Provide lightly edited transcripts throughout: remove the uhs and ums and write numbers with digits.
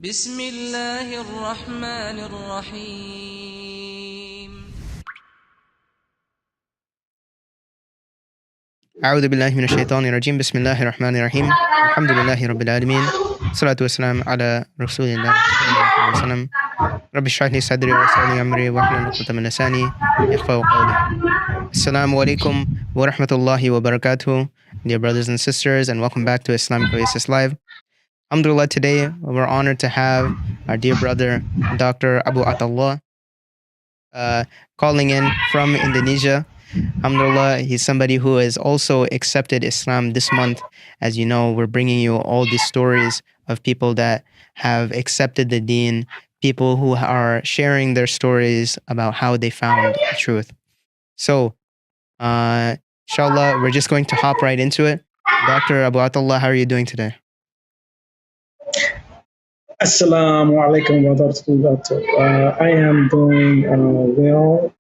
بسم الله الرحمن الرحيم. أعوذ بالله من الشيطان الرجيم بسم الله الرحمن الرحيم الحمد لله رب العالمين والصلاة والسلام على رسول الله صلى الله عليه وسلم رب اشرح لي صدري ويسر لي أمري واحلل عقدة من لساني يفقهوا قولي. Assalamu alaikum wa rahmatullahi wa barakatuh, dear brothers and sisters, and welcome back to Islamic Oasis Live. Alhamdulillah, today we're honored to have our dear brother, Dr. Abu Atallah, calling in from Indonesia. Alhamdulillah, he's somebody who has also accepted Islam this month. As you know, we're bringing you all these stories of people that have accepted the deen, people who are sharing their stories about how they found the truth. So, inshallah, we're just going to hop right into it. Dr. Abu Atallah, how are you doing today? Assalamu alaikum wa rahmatullahi. I am doing well.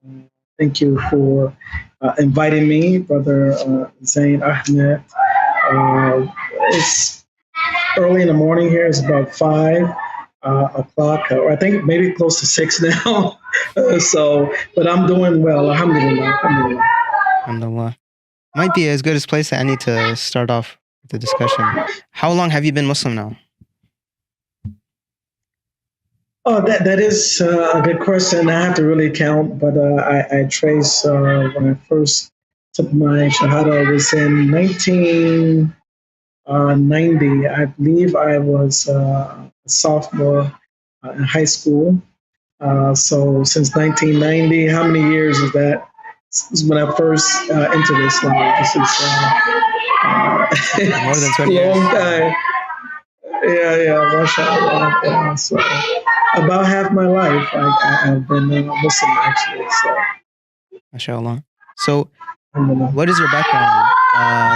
Thank you for inviting me, Brother Zain Ahmed. It's early in the morning here. It's about 5 o'clock, or I think maybe close to 6 now. But I'm doing well. Alhamdulillah. Alhamdulillah. Alhamdulillah. Might be as good as place that I need to start off the discussion. How long have you been Muslim now? Oh, that is a good question. I have to really count, but I trace when I first took my Shahada was in 1990. I believe I was a sophomore in high school. So since 1990, how many years is that? This is when I first entered Islam. This is More than 20 years. long time. Yeah, mashallah. Yeah, so about half my life I've been Muslim actually. So, mashallah. So, what is your background?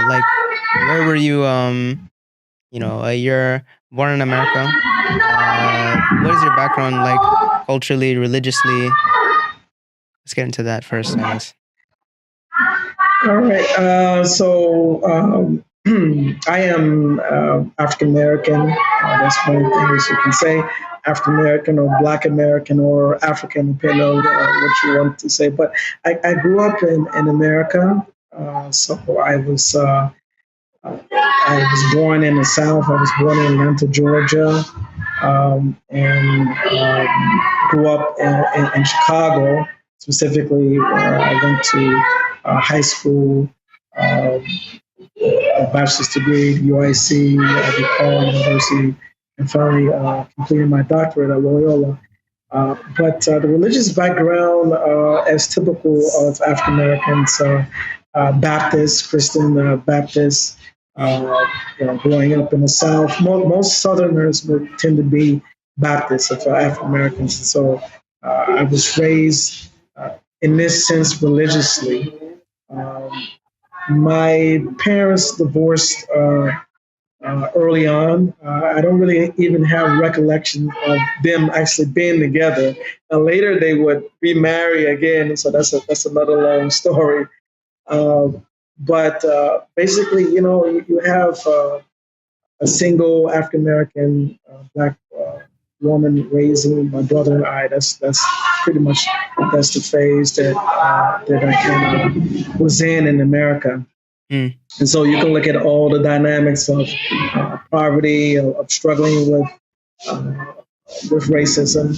Like, where were you? You're born in America. What is your background like, culturally, religiously? Let's get into that first, I guess. All right. I am African American. That's one thing that you can say. African American or Black American or African, depending on what you want to say. But I grew up in America. So I was born in the South. I was born in Atlanta, Georgia, and grew up in Chicago, specifically where I went to high school, a bachelor's degree at UIC, DePaul University, and finally completed my doctorate at Loyola. But the religious background, as typical of African Americans, Baptist, Christian Baptist, growing up in the South, most Southerners would tend to be Baptists of African Americans. And so I was raised in this sense religiously. My parents divorced early on. I don't really even have recollection of them actually being together. And later they would remarry again. So that's another long story. But basically, you have a single African American Black woman raising my brother and I. That's pretty much the phase that I kind of was in America. Mm. And so you can look at all the dynamics of poverty, of struggling with racism.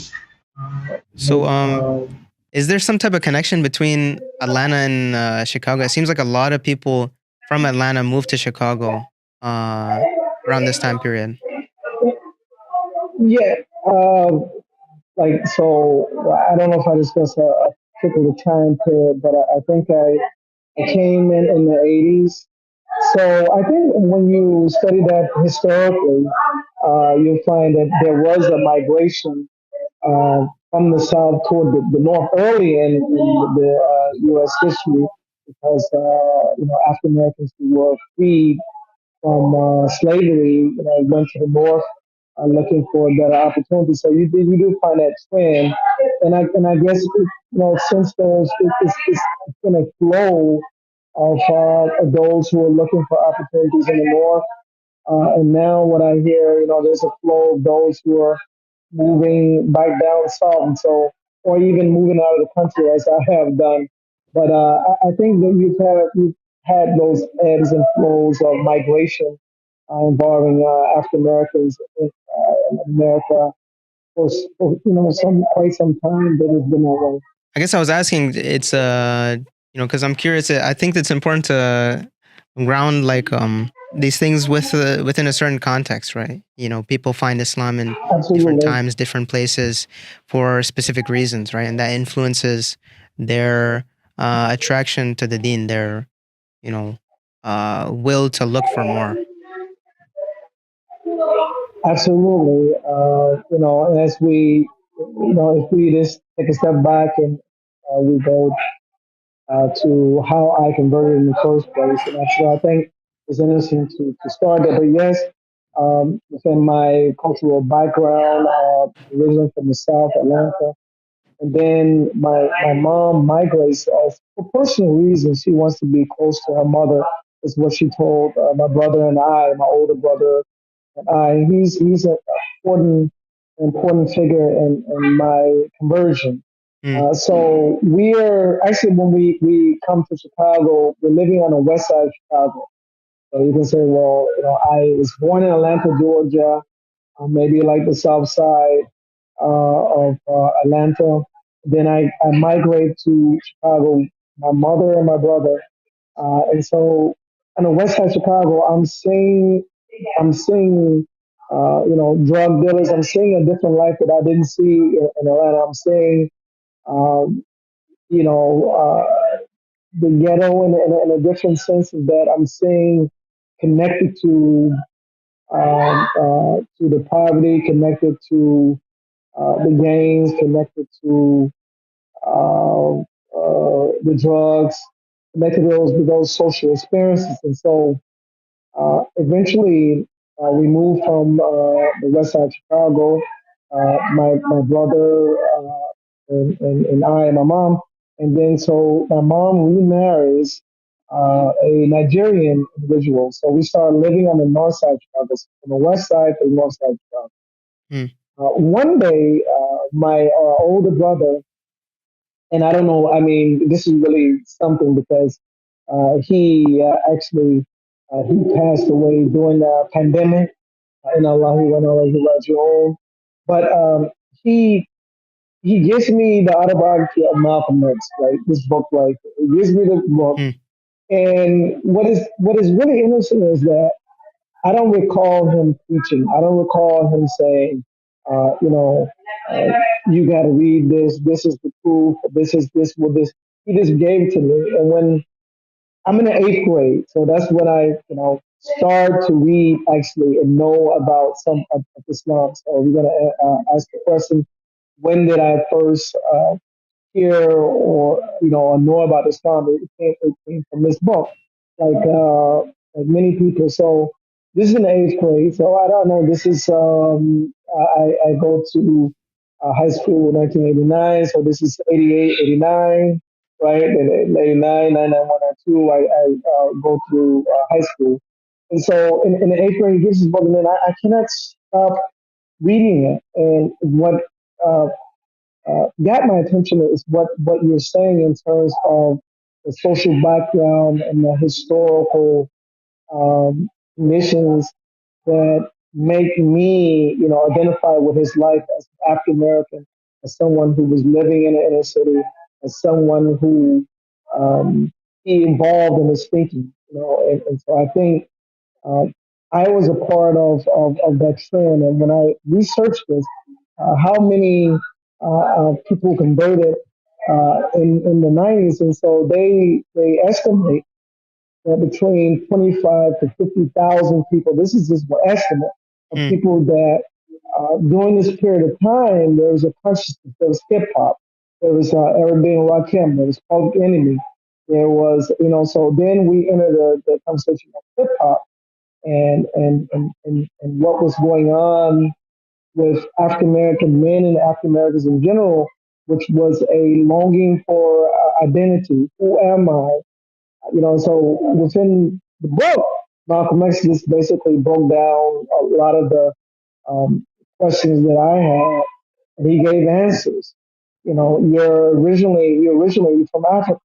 Is there some type of connection between Atlanta and Chicago? It seems like a lot of people from Atlanta moved to Chicago around this time period. Yeah, so I don't know if I discussed a particular time period, but I think I came in the 80s. So I think when you study that historically, you'll find that there was a migration from the south toward the north early in the U.S. history because African Americans who were freed from slavery, went to the north looking for better opportunities. So you do find that trend, and I guess since it's been a flow of those who are looking for opportunities in the north, and now what I hear, there's a flow of those who are moving back down south, and so or even moving out of the country as I have done. But I think that you've had those ebbs and flows of migration involving African Americans in America for some quite some time. That has been that way. I guess I was asking, it's because I'm curious. I think it's important to ground like these things within a certain context, right? People find Islam in different Absolutely. times, different places, for specific reasons, right? And that influences their attraction to the Deen, their you know will to look for more. Absolutely. And as if we just take a step back and we go to how I converted in the first place, and actually I think it's interesting to start there. But yes, within my cultural background, originally from the South, Atlanta, and then my mom migrates for personal reasons. She wants to be close to her mother, is what she told my brother and I, my older brother he's an important figure in my conversion. Mm, So we are actually when we come to Chicago, we're living on the west side of Chicago. So you can say, well, I was born in Atlanta, Georgia, maybe like the south side of Atlanta. Then I migrate to Chicago, my mother and my brother. And so on the west side of Chicago, I'm seeing drug dealers. I'm seeing a different life that I didn't see in Atlanta. I'm seeing, um, you know, the ghetto in a different sense of that I'm seeing connected to the poverty, connected to the gangs, connected to the drugs, connected to those social experiences. And so eventually, we moved from the west side of Chicago. My brother and I and my mom, and then so my mom remarries a Nigerian individual. So we started living on the north side of Chicago, from the west side to the north side of Chicago. mm, One day, my older brother, and I don't know, I mean, this is really something because he actually he passed away during the pandemic. In Allah, wa inna ilaihi raji'un. But he gives me the autobiography of Malcolm X, right? This book, like, he gives me the book. mm, And what is really interesting is that I don't recall him preaching. I don't recall him saying, you know, uh, you got to read this. This is the proof. This is this. Will this? He just gave it to me. And when I'm in the eighth grade, so that's when I, start to read actually and know about some of Islam. So we're gonna ask the question: when did I first hear or know about Islam? It came from this book, like many people. So this is in the eighth grade. So I don't know. This is I go to high school in 1989. So this is 88, 89, right? And in 89, 99, 102, I go through high school. And so in the eighth grade, this is book, and then I cannot stop reading it. And what uh, got my attention is what you're saying in terms of the social background and the historical missions that make me, identify with his life as African American, as someone who was living in the inner city, as someone who he involved in his thinking, and so I think uh, I was a part of that trend. And when I researched this, how many people converted in the 90s, and so they estimate between 25 to 50,000 people. This is just an estimate of mm, people that during this period of time, there was a consciousness. There was hip hop. There was Arabian Rakim. There was Public Enemy. There was, so then we entered the conversation of hip hop and what was going on with African American men and African Americans in general, which was a longing for identity. Who am I? So within the book, Malcolm X just basically broke down a lot of the questions that I had, and he gave answers. You're originally from Africa,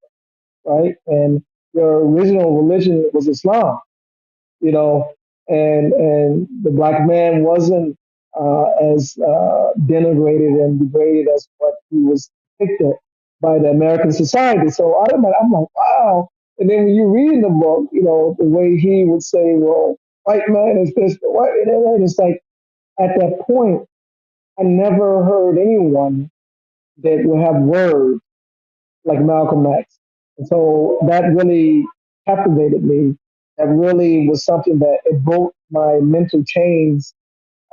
right? And your original religion was Islam, you know, and the black man wasn't as denigrated and degraded as what he was depicted by the American society. So I'm like, wow. And then when you read in the book, the way he would say, well, white man is this, the white, and it's like at that point, I never heard anyone that would have words like Malcolm X. And so that really captivated me. That really was something that it broke my mental chains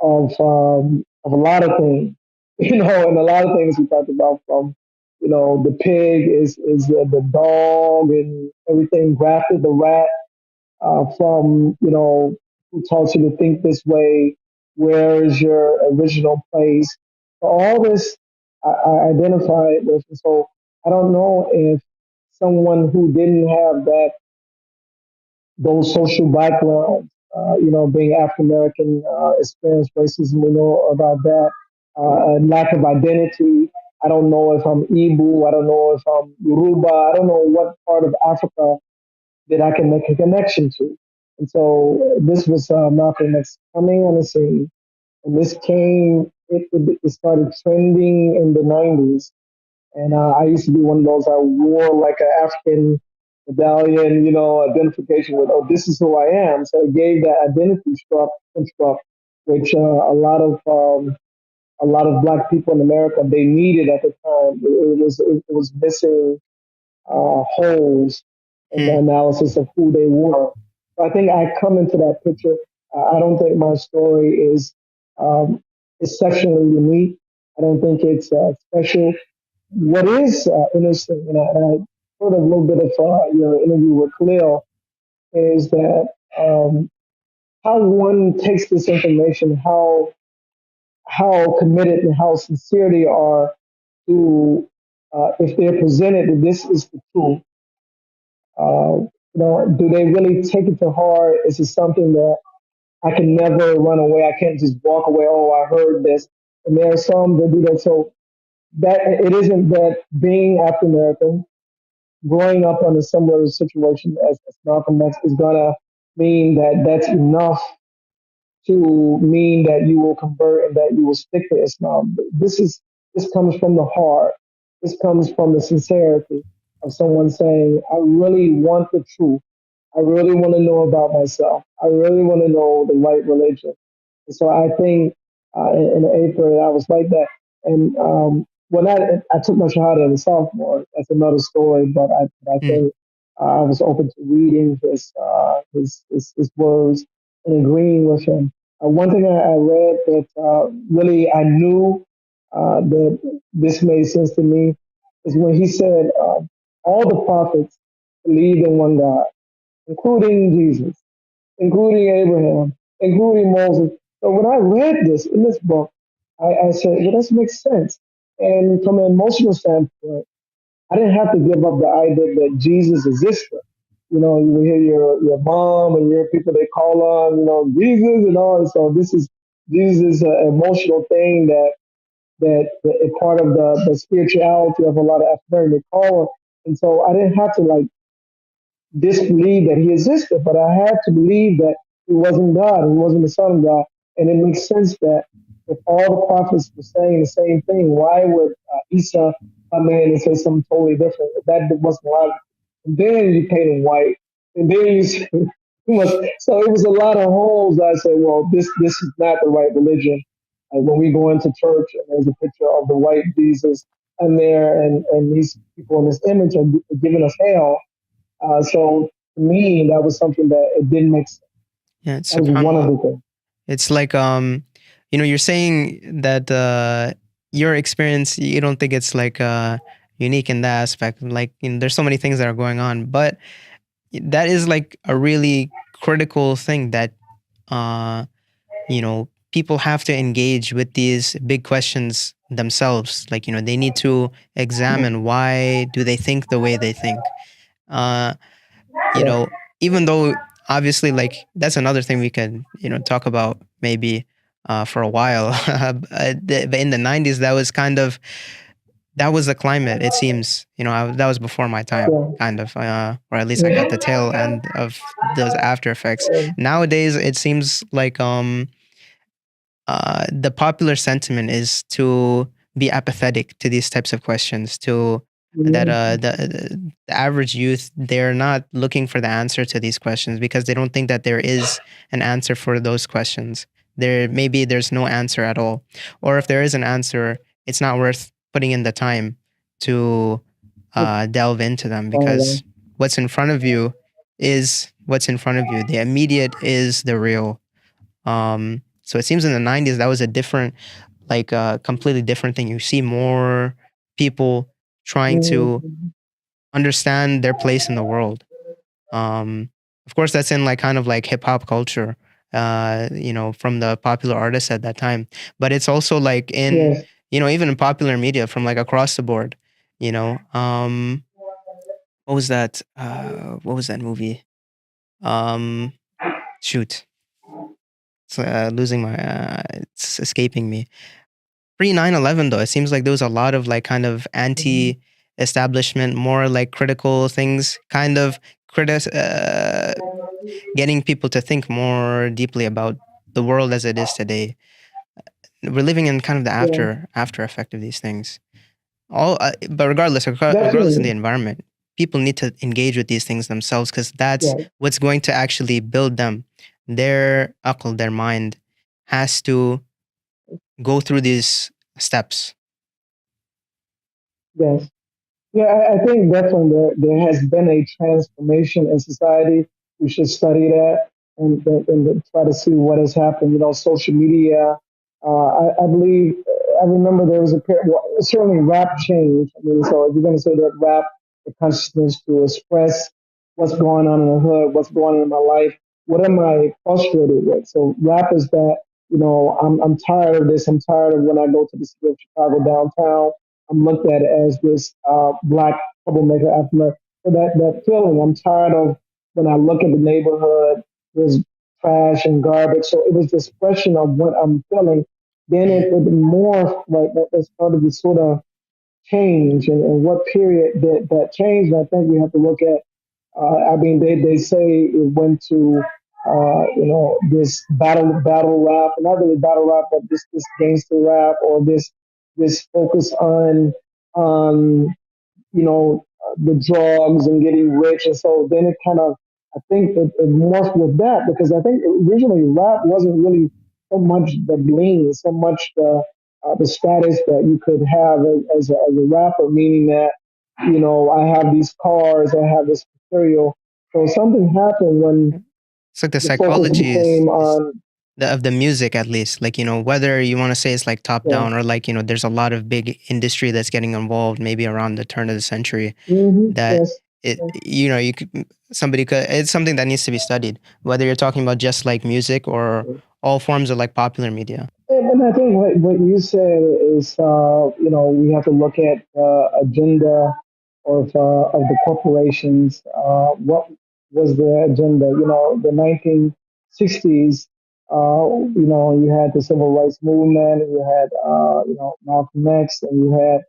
of a lot of things, and a lot of things we talked about from, the pig is the dog and everything grafted, the rat, from, who taught you to think this way, where is your original place. All this I identify with. And so I don't know if someone who didn't have those social backgrounds, being African American, experienced racism, we know about that, lack of identity. I don't know if I'm Igbo, I don't know if I'm Yoruba, I don't know what part of Africa that I can make a connection to. And so this was Malcolm X coming on the scene, and this it started trending in the 90s. And I used to be one of those. I wore like an African medallion, identification with, oh, this is who I am. So it gave that identity construct, which a lot of black people in America they needed at the time. It was missing holes in the Hmm. analysis of who they were. So I think I come into that picture. I don't think my story um, is sectionally unique. I don't think it's special. What is interesting, and I heard a little bit of your interview with Khalil, is that how one takes this information, how committed and how sincere they are to, if they're presented that this is the truth, do they really take it to heart? Is it something that I can never run away? I can't just walk away. Oh, I heard this. And there are some that do that. So that it isn't that being African American, growing up in a similar situation as Malcolm X is gonna mean that that's enough to mean that you will convert and that you will stick to Islam. This comes from the heart. This comes from the sincerity of someone saying, "I really want the truth. I really want to know about myself. I really want to know the right religion." And so I think in the eighth grade I was like that. And when I took my shahada as a sophomore, that's another story. But I Hmm. think I was open to reading his words and agreeing with him. One thing I read that really I knew that this made sense to me is when he said, all the prophets believed in one God, including Jesus, including Abraham, including Moses. So when I read this in this book, I said, well, this makes sense. And from an emotional standpoint, I didn't have to give up the idea that Jesus existed. You hear your mom and you hear people they call on, Jesus and all. So Jesus is an emotional thing that is part of the spirituality of a lot of African they call on. And so I didn't have to like disbelieve that he existed, but I had to believe that he wasn't God, he wasn't the Son of God. And it makes sense that if all the prophets were saying the same thing, why would Isa come in and say something totally different? That wasn't logical. And then you paint him white, and then you say, he must. So it was a lot of holes. I said, well, this is not the right religion. Like when we go into church and there's a picture of the white Jesus and there, and these people in this image are giving us hell. So to me, that was something that it didn't make sense. Yeah, That was one of subhanallah. the things. It's like you're saying that your experience, you don't think it's like unique in that aspect. Like, there's so many things that are going on, but that is like a really critical thing that uh people have to engage with these big questions themselves. Like, they need to examine why do they think the way they think. Uh, you Yeah. know, even though obviously, like, that's another thing we could, talk about maybe for a while. But in the 90s, that was the climate. It seems, that was before my time, Yeah. kind of, or at least I got the tail end of those after effects. Nowadays, it seems like the popular sentiment is to be apathetic to these types of questions, to that the average youth, they're not looking for the answer to these questions because they don't think that there is an answer for those questions. Maybe there's no answer at all, or if there is an answer, it's not worth putting in the time to delve into them, because what's in front of you is what's in front of you. The immediate is the real. So it seems in the 90s that was a different, like a completely different thing. You see more people trying to understand their place in the world. Of course, that's in like kind of like hip hop culture, from the popular artists at that time. But it's also like in, Yes. even in popular media from like across the board. You know, what was that? What was that movie? Um, Shoot, it's losing my. It's escaping me. Pre 9/11 though, it seems like there was a lot of like kind of anti-establishment, more like critical things, kind of getting people to think more deeply about the world as it is today. We're living in kind of the Yeah. after effect of these things. But regardless of the Definitely. environment, people need to engage with these things themselves, because that's Yeah. what's going to actually build them. Their aql, their mind, has to go through these steps. Yes. Yeah, I think definitely there has been a transformation in society. We should study that and try to see what has happened. Social media. I believe, I remember there was a period, well, certainly rap changed. I mean, so if you're going to say that rap, the consciousness to express what's going on in the hood, what's going on in my life, what am I frustrated with? So rap is that, I'm tired of this. I'm tired of when I go to the city of Chicago downtown. I'm looked at as this black troublemaker after that feeling. I'm tired of when I look at the neighborhood, there's trash and garbage. So it was this expression of what I'm feeling. Then it morphed, like that started to sort of change, and what period that changed. And I think we have to look at. I mean, they say it went to this battle rap, not really battle rap, but this gangster rap, or this focus on um, the drugs and getting rich. And so then it kind of, I think it morphed with that, because I think originally rap wasn't really so much the bling, so much the status that you could have as a rapper, meaning that, I have these cars, I have this material. So something happened when It's like the the focus psychology became is on, of the music, at least. Like, whether you want to say it's like top yeah, down, or like, there's a lot of big industry that's getting involved maybe around the turn of the century, that yes, it, yes. you could, somebody could, it's something that needs to be studied, whether you're talking about just like music or all forms of like popular media. And I think what you said is, we have to look at agenda of the corporations. What was the agenda? The 1960s. You had the civil rights movement, and you had, Malcolm X, and you had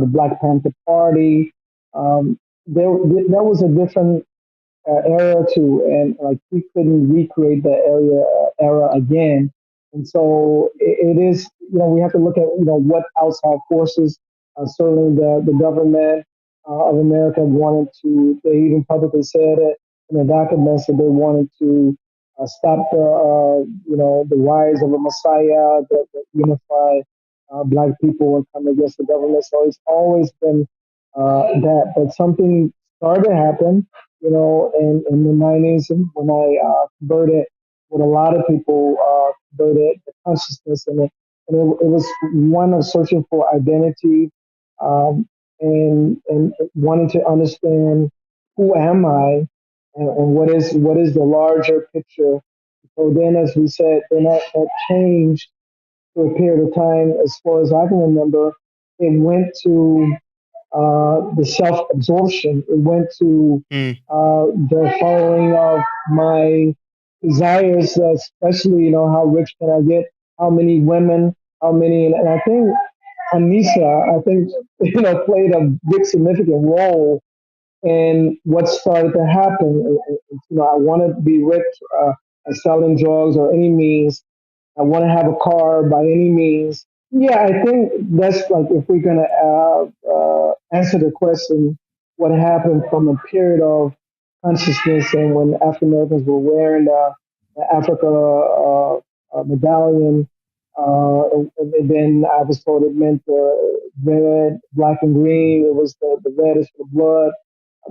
the Black Panther Party. There was a different era too, and like we couldn't recreate the era again. And so it is, we have to look at what outside forces. Certainly, the government of America wanted to. They even publicly said it in the documents that they wanted to stop the rise of a Messiah that unify black people and come against the government. So it's always been that, but something started to happen, in the 90s, and when I converted, when a lot of people converted the consciousness, and it was one of searching for identity, and wanting to understand who am I, and what is the larger picture. So then, as we said, then that changed for a period of time. As far as I can remember, it went to the self absorption. It went to Mm. the following of my desires, especially, how rich can I get? how many women, how many, and I think Anissa, I think, played a big significant role in what started to happen. I want to be rich, selling drugs or any means. I want to have a car by any means. Yeah, I think that's like if we're gonna answer the question, what happened from a period of consciousness and when African Americans were wearing the Africa medallion, and then I was told it meant red, black, and green. It was the red is for the blood,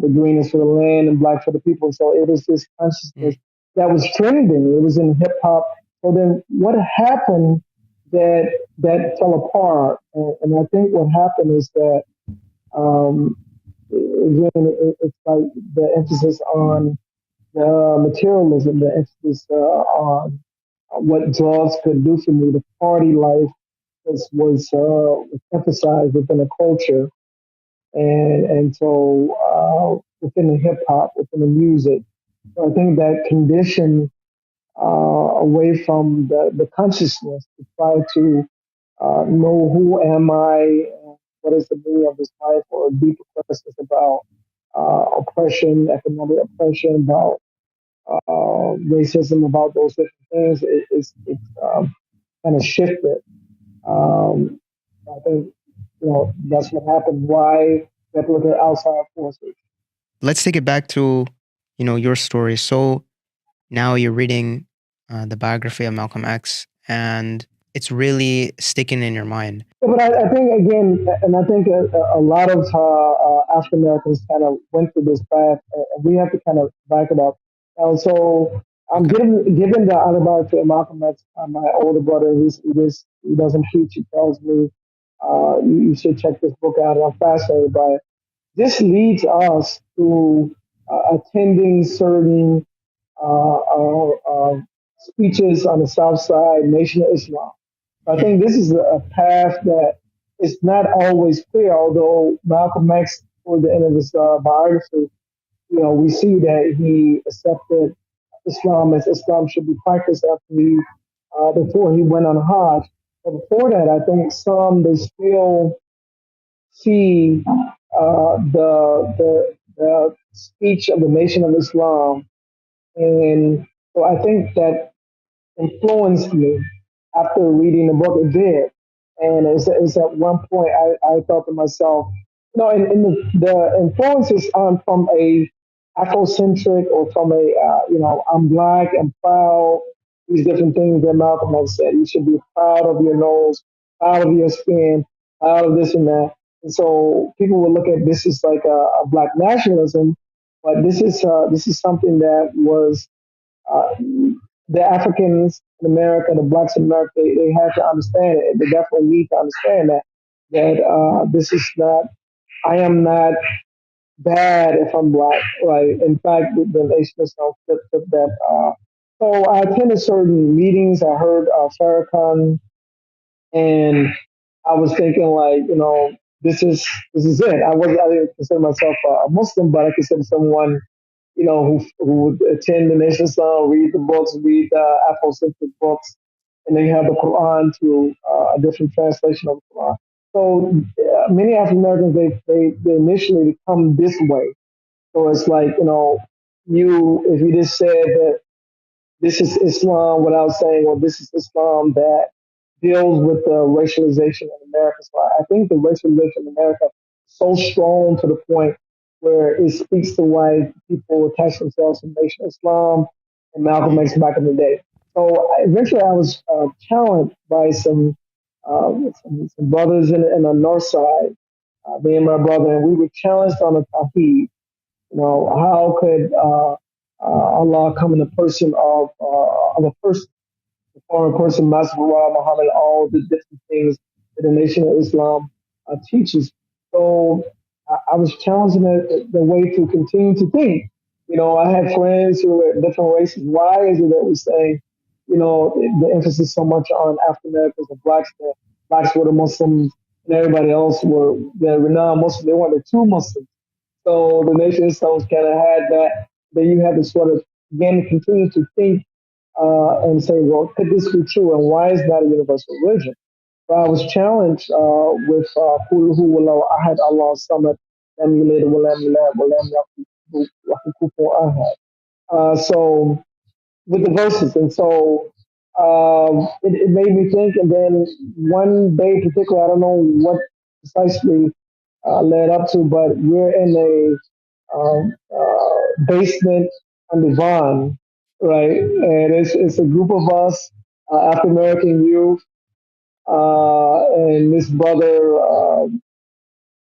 the green is for the land, and black for the people. So it was this consciousness Mm. that was trending. It was in hip hop. So then, what happened that fell apart? And I think what happened is that um, again, it's like the emphasis on the materialism, the emphasis on what drugs could do for me. The party life was emphasized within the culture, and so within the hip hop, within the music. So I think that condition away from the consciousness to try to know who am I, and what is the meaning of this life, or deeper questions about oppression, economic oppression, about racism, about those different things. It's kind of shifted. Um, I think that's what happened. Why we have to look at outside forces. Let's take it back to, your story. So now you're reading the biography of Malcolm X, and it's really sticking in your mind. Yeah, but I think again, and I think a lot of African Americans kind of went through this path, and we have to kind of back it up. So I'm Okay. given the autobiography of Malcolm X. My older brother, he doesn't teach. He tells me you should check this book out, and I'm fascinated by it. This leads us to attending certain speeches on the South Side, Nation of Islam. I Hmm. think this is a path that is not always clear, although Malcolm X, toward the end of his biography, we see that he accepted Islam as Islam should be practiced before he went on Hajj. But before that, I think some they still see the speech of the Nation of Islam, and so I think that influenced me after reading the book. It did. And it's at one point I thought to myself, and the influences aren't from a Afrocentric or from a, I'm black, I'm proud, these different things that Malcolm has said. You should be proud of your nose, proud of your skin, proud of this and that. And so people will look at this as like a black nationalism, but this is something that was uh, the Africans in America, the blacks in America, they have to understand it. They definitely need to understand that this is not. I am not bad if I'm black. Like in fact, the nationalists don't flip that. So I attended certain meetings. I heard Farrakhan, and I was thinking like, this is it. I didn't consider myself a Muslim, but I consider someone who would attend the Nation of Islam, read the books, read Afrocentric books, and they have the Quran through a different translation of the Quran. So many African Americans, they initially come this way. So it's like, if you just said that this is Islam without saying, well, this is Islam that deals with the racialization in America. So I think the racialization in America is so strong to the point where it speaks to why people attach themselves to Nation of Islam and Malcolm Hmm. X back in the day. So eventually I was challenged by some brothers in the north side, me and my brother, and we were challenged on the Tawheed. How could Allah come in the person of a person, the foreign person, Masih Muhammad, all the different things that the Nation of Islam teaches. So I was challenging the way to continue to think. I had friends who were different races. Why is it that we say, the emphasis so much on African Americans and blacks, that blacks were the Muslims and everybody else were the renowned Muslims. They weren't the true Muslims. So the nation of Islam kind of had that. Then you had to sort of again continue to think and say, well, could this be true? And why is that a universal religion? But I was challenged with Qul huwallahu ahad, Allah samad, lam yalid wa lam yulad wa lam yakun lahu kufuwan ahad. So with the verses, and so it made me think. And then one day, in particular, I don't know what precisely led up to, but we're in a basement on the Vaughn, right? And it's a group of us, African American youth, and this brother,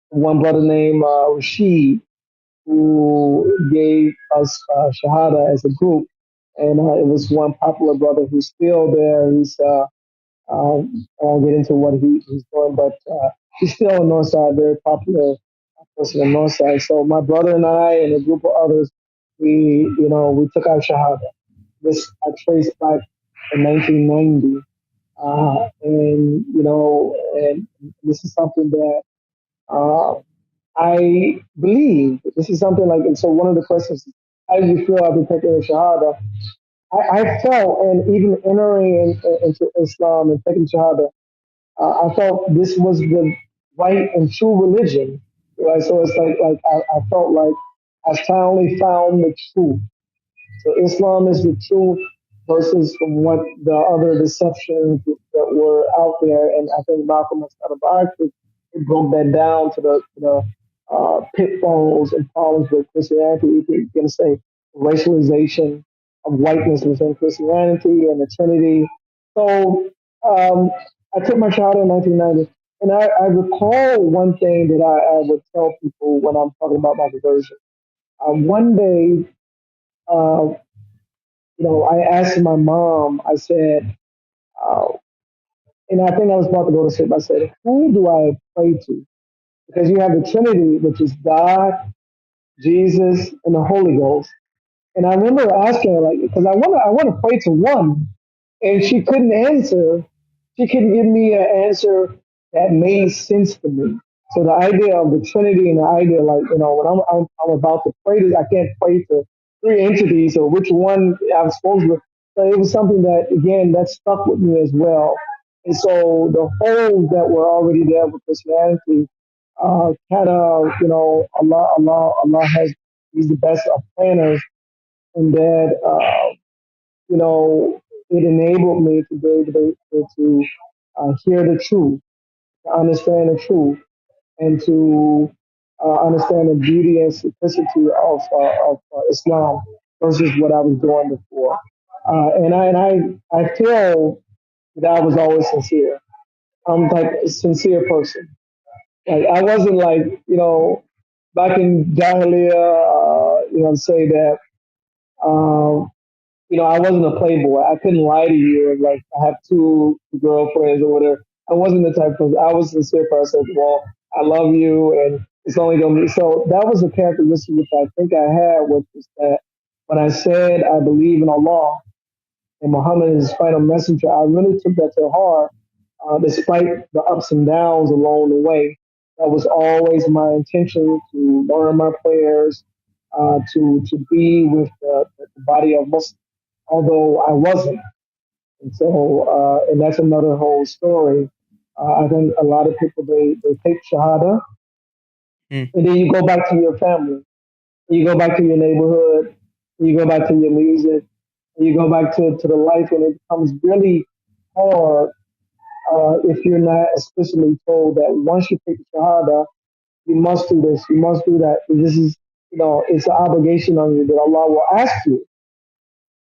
one brother named Rashid, who gave us Shahada as a group. And it was one popular brother who's still there. I won't get into what he's doing, but he's still on Northside, very popular person on Northside. So my brother and I and a group of others, we took our Shahada. This I traced back in 1990. And this is something that uh, I believe. This is something like, and so one of the questions, how do you feel after taking the Shahada? I felt, and even entering into Islam and taking Shahada, I felt this was the right and true religion. Right? So it's like I felt like I finally found the truth. So Islam is the truth versus from what the other deceptions that were out there. And I think Malcolm X it broke that down to the pitfalls and problems with Christianity. You can say racialization of whiteness within Christianity and the Trinity. So I took my shot in 1990. And I recall one thing that I would tell people when I'm talking about my conversion. One day, uh, I asked my mom, I said, uh, and I think I was about to go to sleep. I said, who do I pray to? Because you have the Trinity, which is God, Jesus, and the Holy Ghost. And I remember asking her, like, because I want to pray to one, and she couldn't answer. She couldn't give me an answer that made sense to me. So the idea of the Trinity and the idea, like, when I'm about to pray to, I can't pray to three entities or which one I'm supposed to. So it was something that, again, that stuck with me as well. And so the holes that were already there with Christianity, kind of, Allah has, He's the best of planners, and that, it enabled me to be able to hear the truth, to understand the truth, and to understand the beauty and simplicity of Islam versus what I was doing before. And I feel that I was always sincere. I'm like a sincere person. Like I wasn't like back in Jahiliyyah, say that. Um, I wasn't a playboy. I couldn't lie to you and like I have two girlfriends or whatever. I wasn't the type of person. I was a sincere person. Well, I love you, and it's only gonna be so. That was a characteristic which I think I had, which is that when I said I believe in Allah and Muhammad is his final messenger, I really took that to heart, despite the ups and downs along the way. That was always my intention to learn my prayers, to be with the body of Muslims, although I wasn't. And so, and that's another whole story. I think a lot of people they take shahada, Mm. and then you go back to your family, you go back to your neighborhood, you go back to your music, you go back to the life, and it becomes really hard if you're not especially told that once you take the shahada, you must do this, you must do that. This is, it's an obligation on you that Allah will ask you.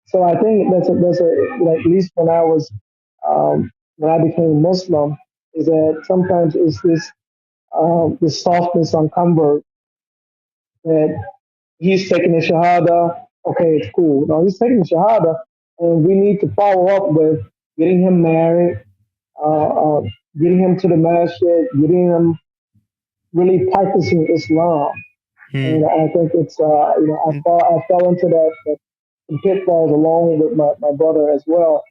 So I think like, at least when I became Muslim, is that sometimes it's this softness on convert that he's taking the shahada. Okay, it's cool. No, he's taking the shahada, and we need to follow up with getting him married, uh, uh, getting him to the masjid, getting him really practicing Islam. And Mm. I think it's And I fell into that some pitfalls along with my brother as well.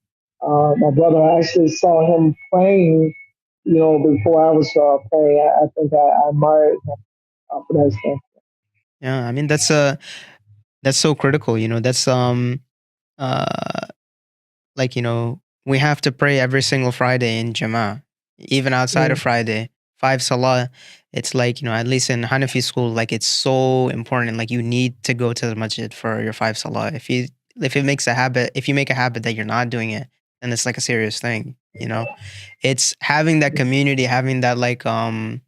My brother, I actually saw him praying, before I was praying. I think I admired him for that stuff. yeah, I mean that's so critical. That's uh like, we have to pray every single Friday in Jama'ah, even outside of Mm. Friday. 5 Salah, it's like, at least in Hanafi school, like it's so important. Like you need to go to the masjid for your 5 Salah. If it makes a habit, if you make a habit that you're not doing it, then it's like a serious thing, It's having that community, having that like kind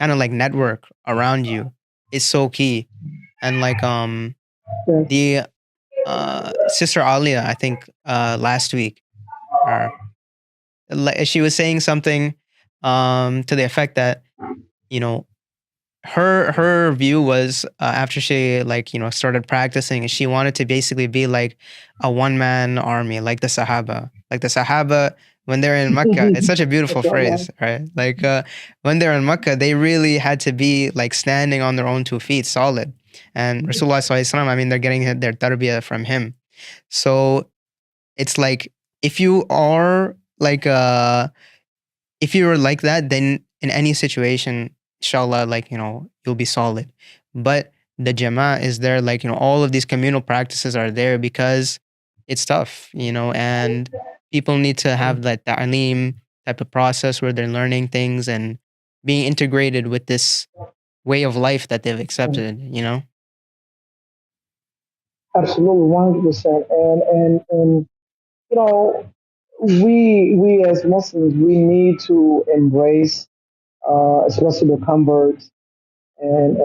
of like network around you is so key. And like Yes. the Sister Alia, I think last week, or she was saying something to the effect that you know her view was, after she like started practicing, she wanted to basically be like a one man army, like the Sahaba. Like the Sahaba, when they're in Mecca, it's such a beautiful Mashallah. phrase, right? Like when they're in Mecca, they really had to be like standing on their own 2 feet, solid. And Rasulullah Sallallahu Alaihi Wasallam, I mean, they're getting their tarbiyah from him. So it's like, if you are like if you're like that, then in any situation, inshallah, like you'll be solid. But the Jama is there, like all of these communal practices are there because it's tough, and people need to have that ta'aleem type of process where they're learning things and being integrated with this way of life that they've accepted. Absolutely, 100%. And you know, we as Muslims, we need to embrace, especially the converts, and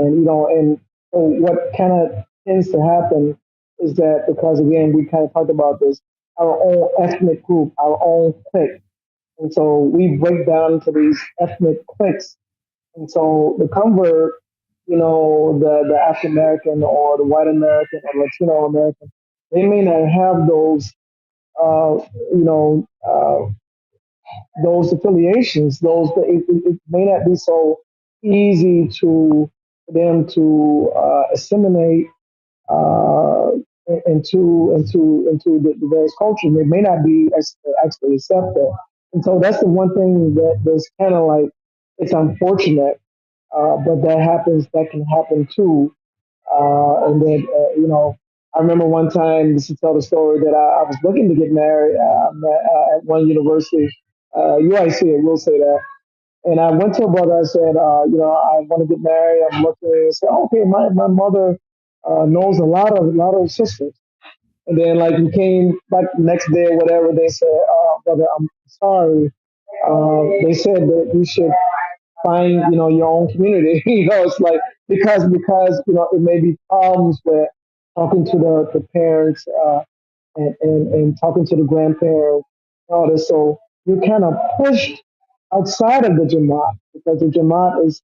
so what kind of tends to happen is that, because again we kind of talked about this, our own ethnic group, our own clique, and so we break down into these ethnic cliques. And so the convert, the African American or the white American or Latino American, they may not have uh, you know, uh, those affiliations. It may not be so easy for them to assimilate uh, into the various cultures. They may not be actually accepted. And so that's the one thing that's kind of like, it's unfortunate, but that can happen too. And then, I remember one time, just to tell the story, that I was looking to get married at one university. UIC, I will say that. And I went to a brother. I said, I want to get married. I'm looking. He said, okay, my mother knows a lot of sisters. And then like he came like the next day or whatever. They said, brother, I'm sorry. They said that you should find your own community. It's like, because it may be problems with talking to the parents, and talking to the grandparents, and all this. So you're kind of pushed outside of the Jamaat, because the Jamaat is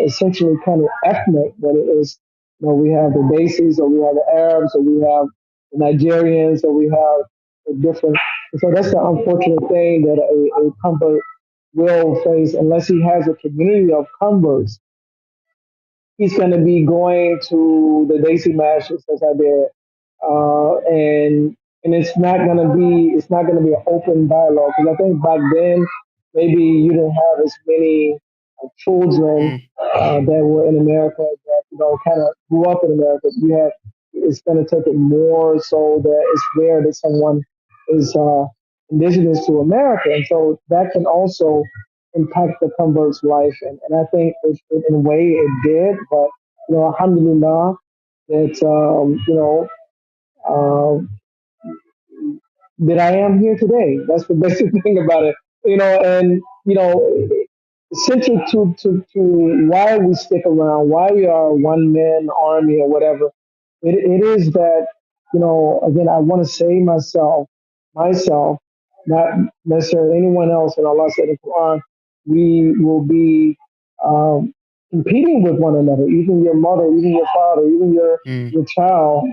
essentially kind of ethnic, but it is, we have the Desis, or we have the Arabs, or we have the Nigerians, or we have the different. And so that's the unfortunate thing that a convert will face, unless he has a community of converts. He's going to be going to the Daisy Mashes, as I did, and it's not going to be an open dialogue, because I think back then maybe you didn't have as many children Mm, that were in America, that kind of grew up in America. It's going to take it more, so that it's rare that someone is indigenous to America, and so that can also impact the convert's life. And I think in a way it did, but alhamdulillah, that um, that I am here today. That's the basic thing about it. And central to why we stick around, why we are a one man army or whatever. It is that, again, I want to save myself, not necessarily anyone else. And Allah said in the Quran, we will be um, competing with one another, even your mother, even your father, even mm, your child,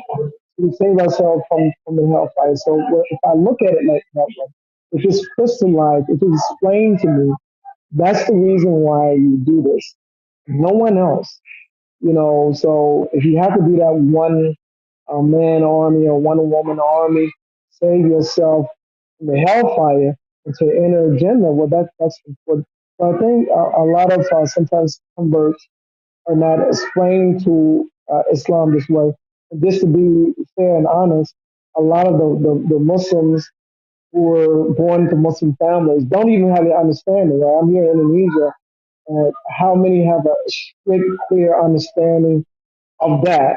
to save ourselves from the hellfire. So if I look at it like that way, if it's crystallized, if it's explained to me, that's the reason why you do this. No one else. So if you have to be that one man army or one woman army, save yourself from the hellfire and to enter Jannah, well, that's important. So I think a lot of sometimes converts are not explained to Islam this way. And just to be fair and honest, a lot of the Muslims who were born to Muslim families don't even have the understanding. Right? I'm here in Indonesia, and how many have a strict, clear understanding of that?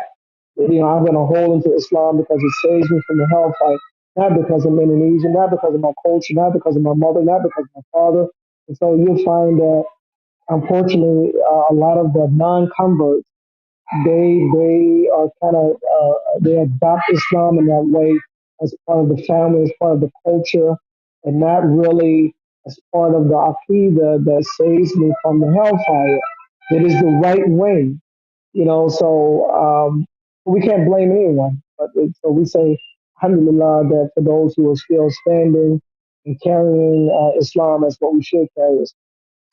I'm going to hold into Islam because it saves me from the hellfire, not because I'm Indonesian, not because of my culture, not because of my mother, not because of my father. And so you'll find that, unfortunately, a lot of the non-converts, they are kind of they adopt Islam in that way as part of the family, as part of the culture, and not really as part of the aqidah that saves me from the hellfire. That is the right way, so we can't blame anyone. So we say, alhamdulillah, that for those who are still standing and carrying Islam as what we should carry.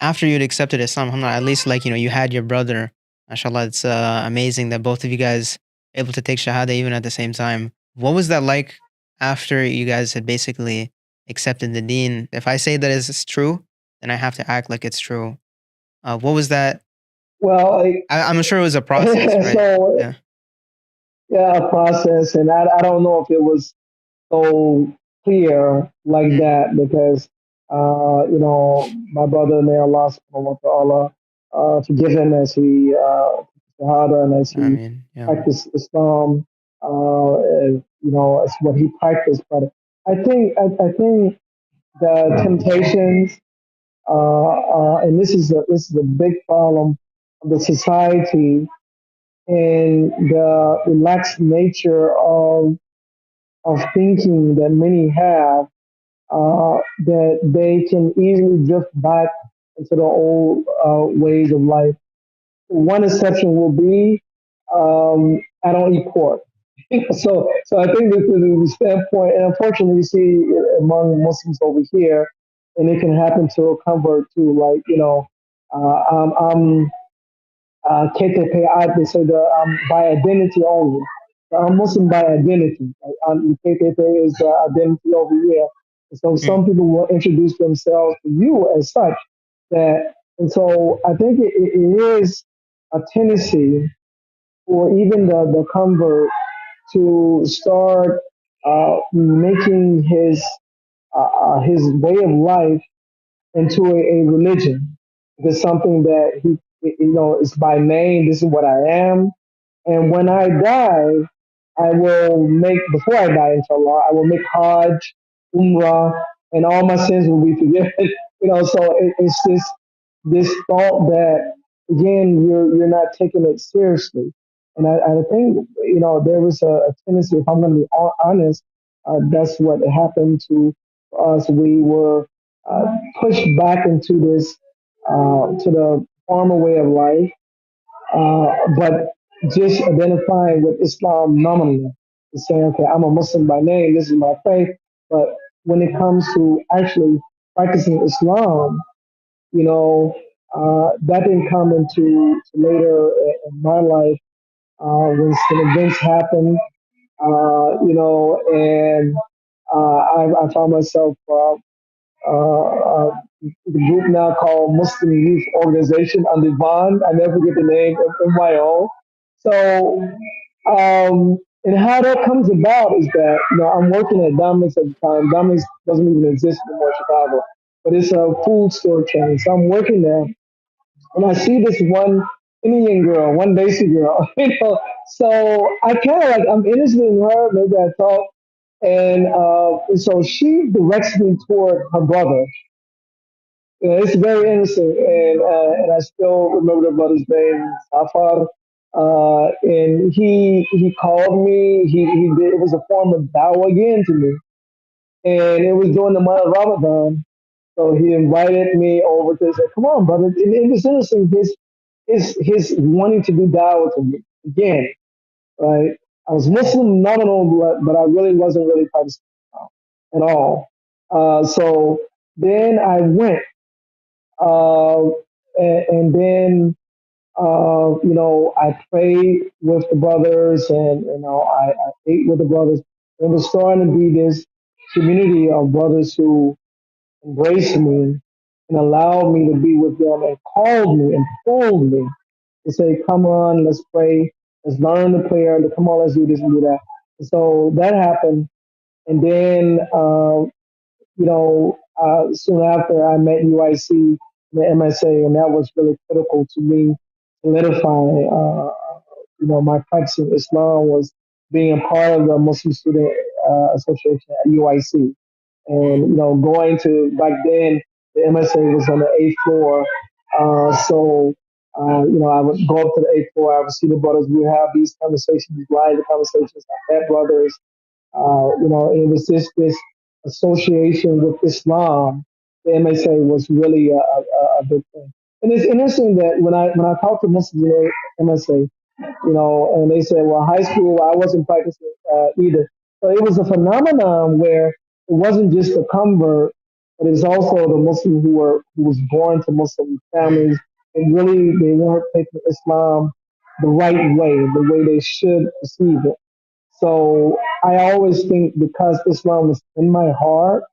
After you'd accepted Islam, alhamdulillah, at least you had your brother. MashaAllah, it's amazing that both of you guys able to take Shahada even at the same time. What was that like after you guys had basically accepted the deen? If I say that is true, then I have to act like it's true. What was that? Well, I'm sure it was a process, right? so Yeah. yeah, a process, and I don't know if it was so clear like that because my brother, may Allah subhanahu wa ta'ala forgive him as he shahada and as I he mean, yeah. practiced Islam, as what he practiced. But I think the temptations, and this is a big problem of the society, and the relaxed nature of thinking that many have, that they can easily drift back into the old ways of life. One exception will be, I don't eat pork. So I think this is the standpoint, and unfortunately, you see it among Muslims over here, and it can happen to a convert too. Like, I'm KTP, they say by identity only. So I'm Muslim by identity. KTP is identity over here. And so Mm. some people will introduce themselves to you as such. And so I think it is a tendency for even the convert to start making his way of life into a religion. It's something that is by name. This is what I am. And when I die, I will make, before I die, inshallah, I will make Hajj, Umrah, and all my sins will be forgiven. So it's this thought that, again, you're not taking it seriously. And I think, there was a tendency, if I'm going to be honest, that's what happened to us. We were pushed back into this, to the former way of life, but just identifying with Islam nominally, and saying, okay, I'm a Muslim by name, this is my faith. But when it comes to actually practicing Islam, that didn't come into to later in my life, when some events happened, and I found myself the group now called Muslim Youth Organization under Bond. I never get the name of my own. So, and how that comes about is that, I'm working at Dominick's at the time. Dominick's doesn't even exist anymore in Chicago, but it's a food store chain. So I'm working there, and I see this one Indian girl, one Desi girl, So I kind of like, I'm interested in her. Maybe I talk, and so she directs me toward her brother. Yeah, it's very interesting, and I still remember the brother's name, Safar. And he called me. He did. It was a form of dawah again to me, and it was during the month of Ramadan. So he invited me over to say, "Come on, brother." And it's interesting his wanting to do dawah to me again, right? I was Muslim nominal, but I really wasn't really practicing at all. So then I went. Uh, and then, I prayed with the brothers, and, I ate with the brothers. It was starting to be this community of brothers who embraced me and allowed me to be with them and called me and pulled me to say, come on, let's pray. Let's learn the prayer. Come on, let's do this and do that. And so that happened. And then, soon after I met UIC, the MSA, and that was really critical to me solidifying, my practice in Islam was being a part of the Muslim Student Association at UIC. And, going to, back then, the MSA was on the eighth floor. I would go up to the eighth floor. I would see the brothers. We would have these conversations, live conversations. I met brothers. It was just this association with Islam. The MSA was really a big thing. And it's interesting that when I talk to Muslims in the MSA, and they said, well, high school, I wasn't practicing either. So it was a phenomenon where it wasn't just the convert, but it's also the Muslim who was born to Muslim families, and really they weren't taking Islam the right way, the way they should perceive it. So I always think because Islam was in my heart,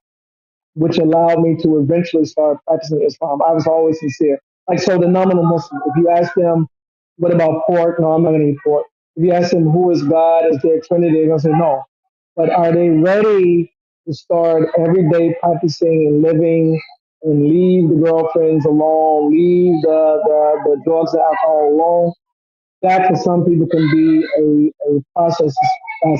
which allowed me to eventually start practicing Islam. I was always sincere. Like, so the nominal Muslim, if you ask them, what about pork? No, I'm not going to eat pork. If you ask them, who is God? Is there a Trinity? They're going to say no. But are they ready to start every day practicing and living and leave the girlfriends alone, leave the drugs and alcohol alone? That for some people can be a process,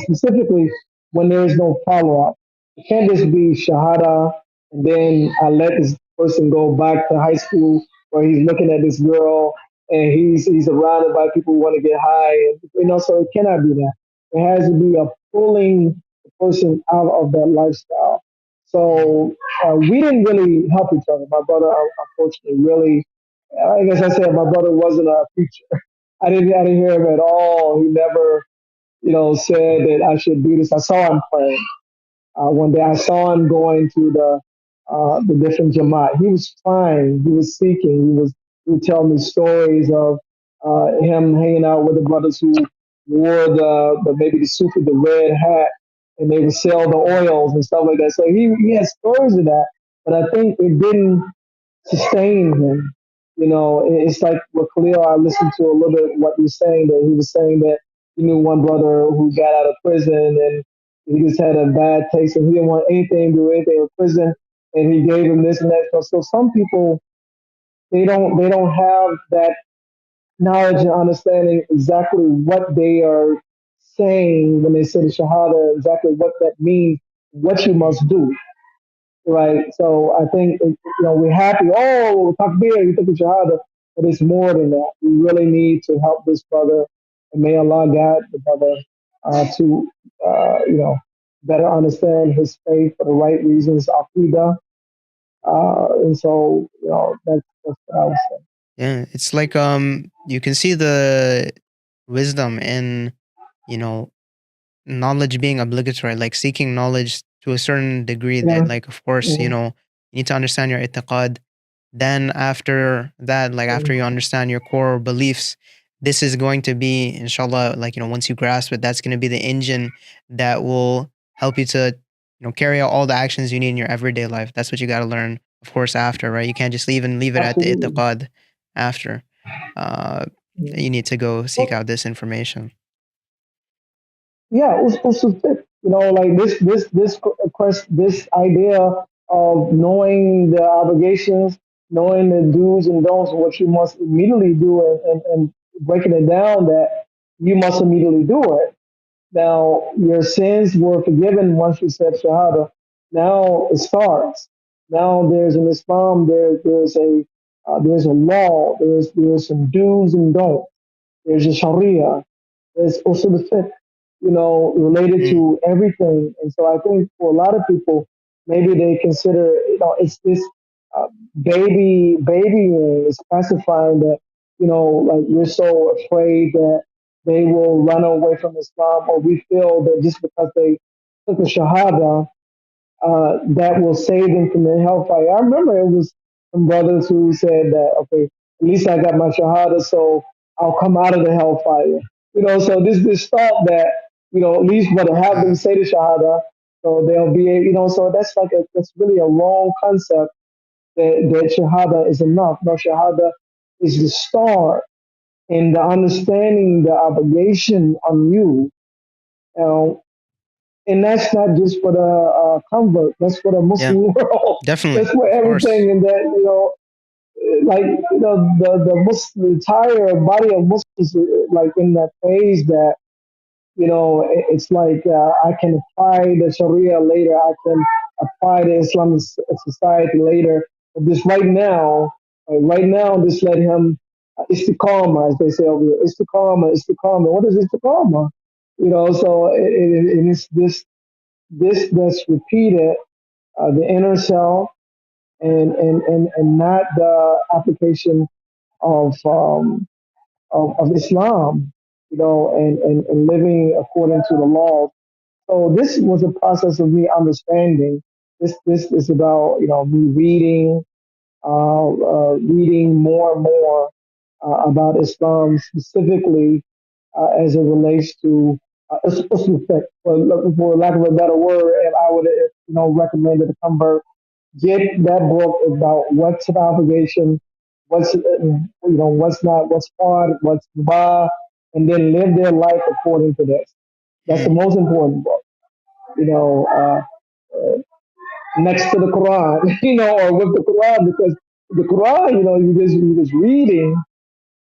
specifically when there is no follow up. It can't just be shahada and then I let this person go back to high school where he's looking at this girl and he's surrounded by people who want to get high. And, so it cannot be that. It has to be a pulling the person out of that lifestyle. So we didn't really help each other. My brother, unfortunately, really, I guess I said my brother wasn't a preacher. I didn't hear him at all. He never, said that I should do this. I saw him praying. One day I saw him going to the different Jamaat. He was trying. He was seeking. He would tell me stories of him hanging out with the brothers who wore the maybe the suit with the red hat, and they would sell the oils and stuff like that. So he had stories of that, but I think it didn't sustain him. It's like with Khalil, I listened to a little bit what he was saying, that he was saying that he knew one brother who got out of prison and he just had a bad taste and he didn't want anything to do anything with prison, and he gave him this and that. So some people, they don't have that knowledge and understanding exactly what they are saying when they say the Shahada, exactly what that means, what you must do. Right. So I think, we're happy. Oh, takbir, you took a shahada. But it's more than that. We really need to help this brother. And may Allah guide the brother to, better understand his faith for the right reasons, aqidah. And so, that's what I would say. Yeah, it's like you can see the wisdom in, you know, knowledge being obligatory, like seeking knowledge to a certain degree that, Yeah. like, of course, Mhm. you need to understand your itiqad. Then after that, like after you understand your core beliefs, this is going to be, inshallah, like, once you grasp it, that's going to be the engine that will help you to, carry out all the actions you need in your everyday life. That's what you got to learn, of course, after, right? You can't just leave it at the Absolutely. itiqad after. Uh, Mhm. you need to go seek out this information. Yeah, also fit. Like this idea of knowing the obligations, knowing the do's and don'ts, what you must immediately do, and breaking it down that you must immediately do it. Now, your sins were forgiven once you said Shahada. Now it starts. Now there's an Islam. There's a law. There's some do's and don'ts. There's a Sharia. There's also the fiqh, related Mm, to everything. And so I think for a lot of people, maybe they consider, it's this babying is pacifying that, like we're so afraid that they will run away from Islam, or we feel that just because they took the Shahada, that will save them from the hellfire. I remember it was some brothers who said that, okay, at least I got my Shahada, so I'll come out of the hellfire. So this thought that, at least but have them uh, say the Shahada, so they'll be, so that's really a wrong concept that Shahada is enough. No, Shahada is the start in the understanding the obligation on you. And that's not just for the convert. That's for the Yeah, Muslim world. definitely, That's for of course. everything. And that, like the Muslim, the entire body of Muslims, like in that phase that it's like I can apply the Sharia later. I can apply the Islamic society later. But this right now, just let him istiqama, as they say over here. Istiqama, istiqama. What is istiqama? So and it's this that's repeated, the inner self, and not the application of of Islam, and living according to the law. So this was a process of me understanding. This is about me reading more and more about Islam, specifically as it relates to for lack of a better word, and I would recommend it to convert. Get that book about what's an obligation, what's not, what's hard, what's bad, and then live their life according to this. That's the Mm. most important book. You know, next to the Quran, or with the Quran, because the Quran, you're just reading,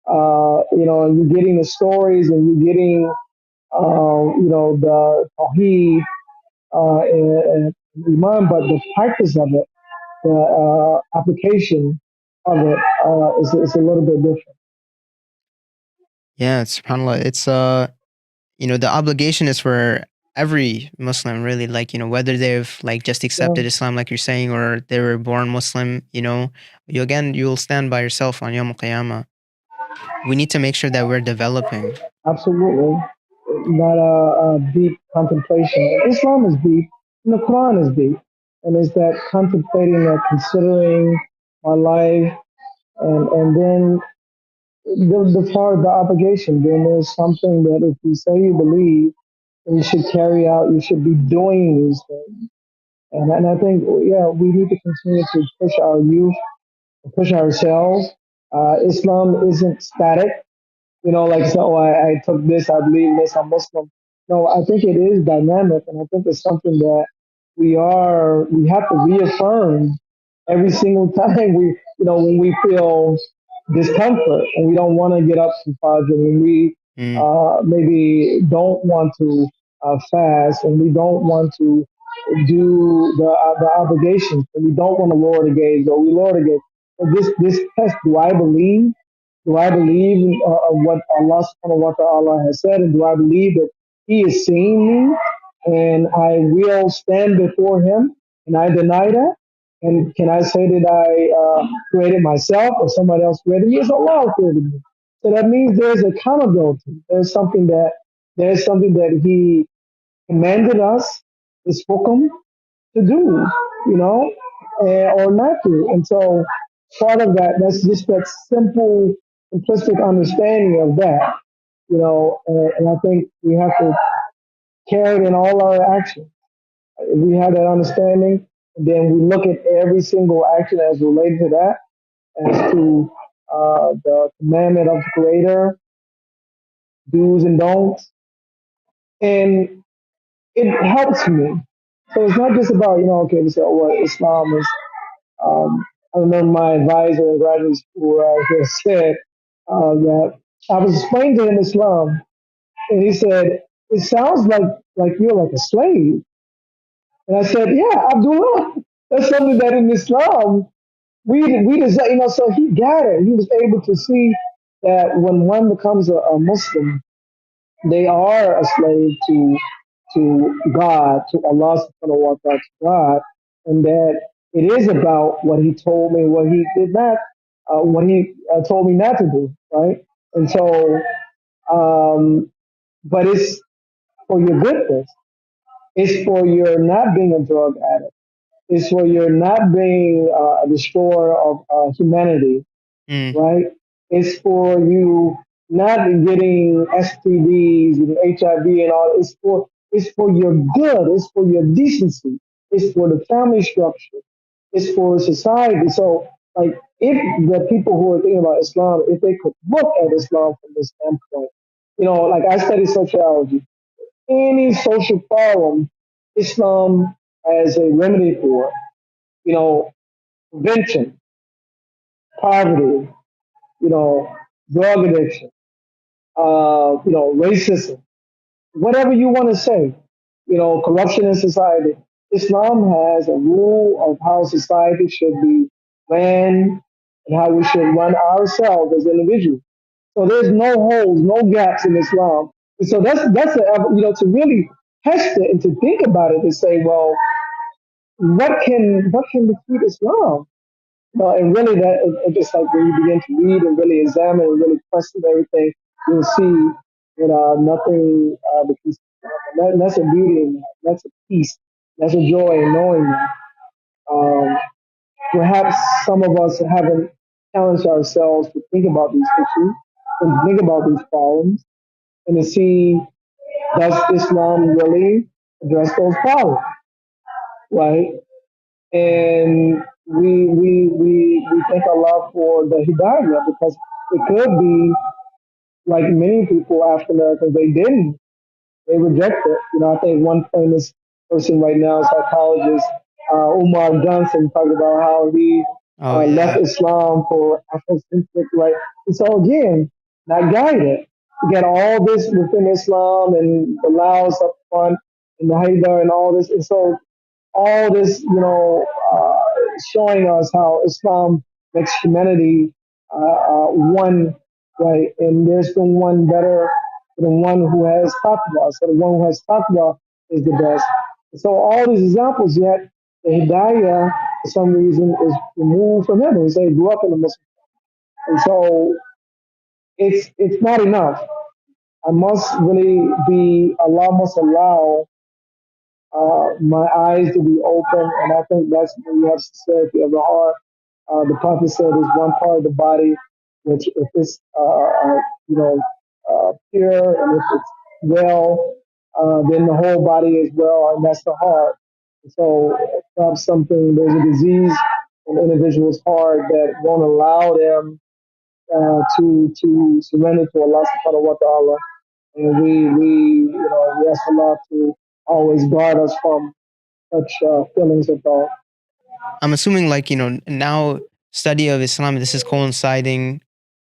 and you're getting the stories, and you're getting, the Tawheed and Iman, but the practice of it, the application of it, is a little bit different. Yeah, subhanallah. It's the obligation is for every Muslim, really. Like, whether they've like just accepted So, Islam, like you're saying, or they were born Muslim. You'll stand by yourself on Yom Al Qiyamah. We need to make sure that we're developing. absolutely, not a deep contemplation. Islam is deep, and the Quran is deep, and it's that contemplating, that considering my life, and then the part of the obligation. Then there's something that if you say you believe, then you should carry out. You should be doing these things. And I think, yeah, we need to continue to push our youth, push ourselves. Islam isn't static. Like so, oh, I took this, I believe this, I'm Muslim. No, I think it is dynamic, and I think it's something that we have to reaffirm every single time when we feel discomfort and we don't want to get up from Fajr, when we Mm, maybe don't want to fast, and we don't want to do the obligations, and we don't want to lower the gaze, or we lower the gaze. But this test, do I believe? Do I believe what Allah subhanahu wa ta'ala has said? And do I believe that He is seeing me and I will stand before Him and I deny that? And can I say that I created myself or somebody else created me? It's Allah who created me. So that means there's accountability. There's something that He commanded us, His hukum, to do, or not to. And so part of that's just that simple, simplistic understanding of that, and I think we have to carry it in all our actions. If we have that understanding, then we look at every single action as related to that, as to the commandment of the Creator, do's and don'ts, and it helps me. So it's not just about, okay, we say, oh, well, Islam is. I remember my advisor in graduate school has said that I was explaining to him Islam, and he said, "It sounds like you're like a slave." And I said, "Yeah, Abdullah, that's something that in Islam we just So he got it. He was able to see that when one becomes a Muslim, they are a slave to God, to Allah subhanahu wa ta'ala, to God, and that it is about what He told me, what He did not, what He told me not to do, right? And so, but it's for your goodness. It's for your not being a drug addict. It's for your not being a destroyer of humanity, mm, right? It's for you not getting STDs and HIV and all. It's for your good. It's for your decency. It's for the family structure. It's for society. So, like, if the people who are thinking about Islam, if they could look at Islam from this standpoint, like I study sociology, any social problem. Islam as a remedy for, you know, prevention, poverty, you know, drug addiction, racism, whatever you want to say, corruption in society. Islam has a rule of how society should be ran and how we should run ourselves as individuals. So there's no holes, no gaps in Islam. And so to really test it and to think about it and say, well, what can defeat Islam? And really, it just like when you begin to read and really examine and really question everything, you'll see that nothing defeats Islam. And that's a beauty in that. That's a peace. That's a joy in knowing that. Um, Perhaps some of us haven't challenged ourselves to think about these issues and to think about these problems and to see, does Islam really address those problems, right? And we thank Allah for the hidayah because it could be like many people, African Americans, they didn't. They reject it. I think one famous person right now, psychologist Umar Johnson, talked about how he Oh left yeah. Islam for Afrocentric, right? And so again, not guided. You got all this within Islam and the laws up front and the Haidar and all this. And so all this, showing us how Islam makes humanity one, right? And there's the one better than one who has taqwa. So the one who has taqwa is the best. So all these examples, yet the hidayah, for some reason, is removed from him. He said he grew up in a Muslim. And so it's not enough. I must really be, Allah must allow my eyes to be open, and I think that's when you have sincerity of the heart. The prophet said is one part of the body, which if it's pure and if it's well, then the whole body is well, and that's the heart. So perhaps there's a disease in the individual's heart that won't allow them to surrender to Allah subhanahu wa ta'ala. And we ask Allah to always guard us from such feelings of thought. I'm assuming, like, now study of Islam, this is coinciding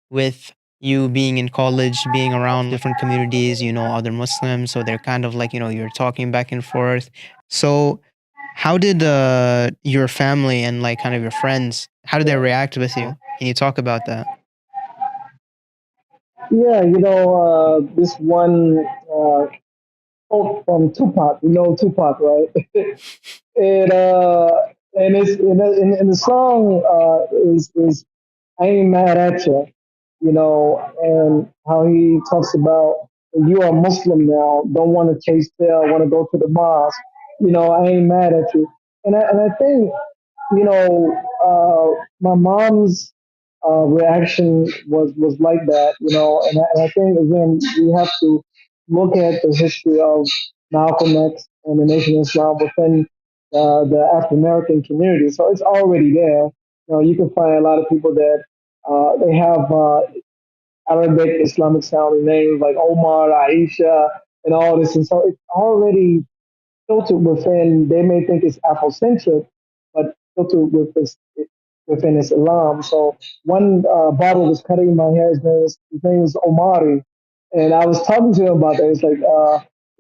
with you being in college, being around different communities, other Muslims. So they're kind of like, you're talking back and forth. So how did your family and like kind of your friends, how did they react with you? Can you talk about that? Yeah, this one quote from Tupac. You know Tupac, right? it and it's in the song is I ain't mad at you, and how he talks about you are Muslim now, don't want to chase tail, want to go to the mosque, I ain't mad at you, and I think my mom's reaction was like that, and I think again we have to look at the history of Malcolm X and the Nation of Islam within the African American community. So it's already there. You can find a lot of people that they have Arabic Islamic sounding names like Omar, Aisha, and all this, and so it's already filtered within. They may think it's Afrocentric, but filtered within Islam. So one barber was cutting my hair. His name is Omari, and I was talking to him about that. It's like,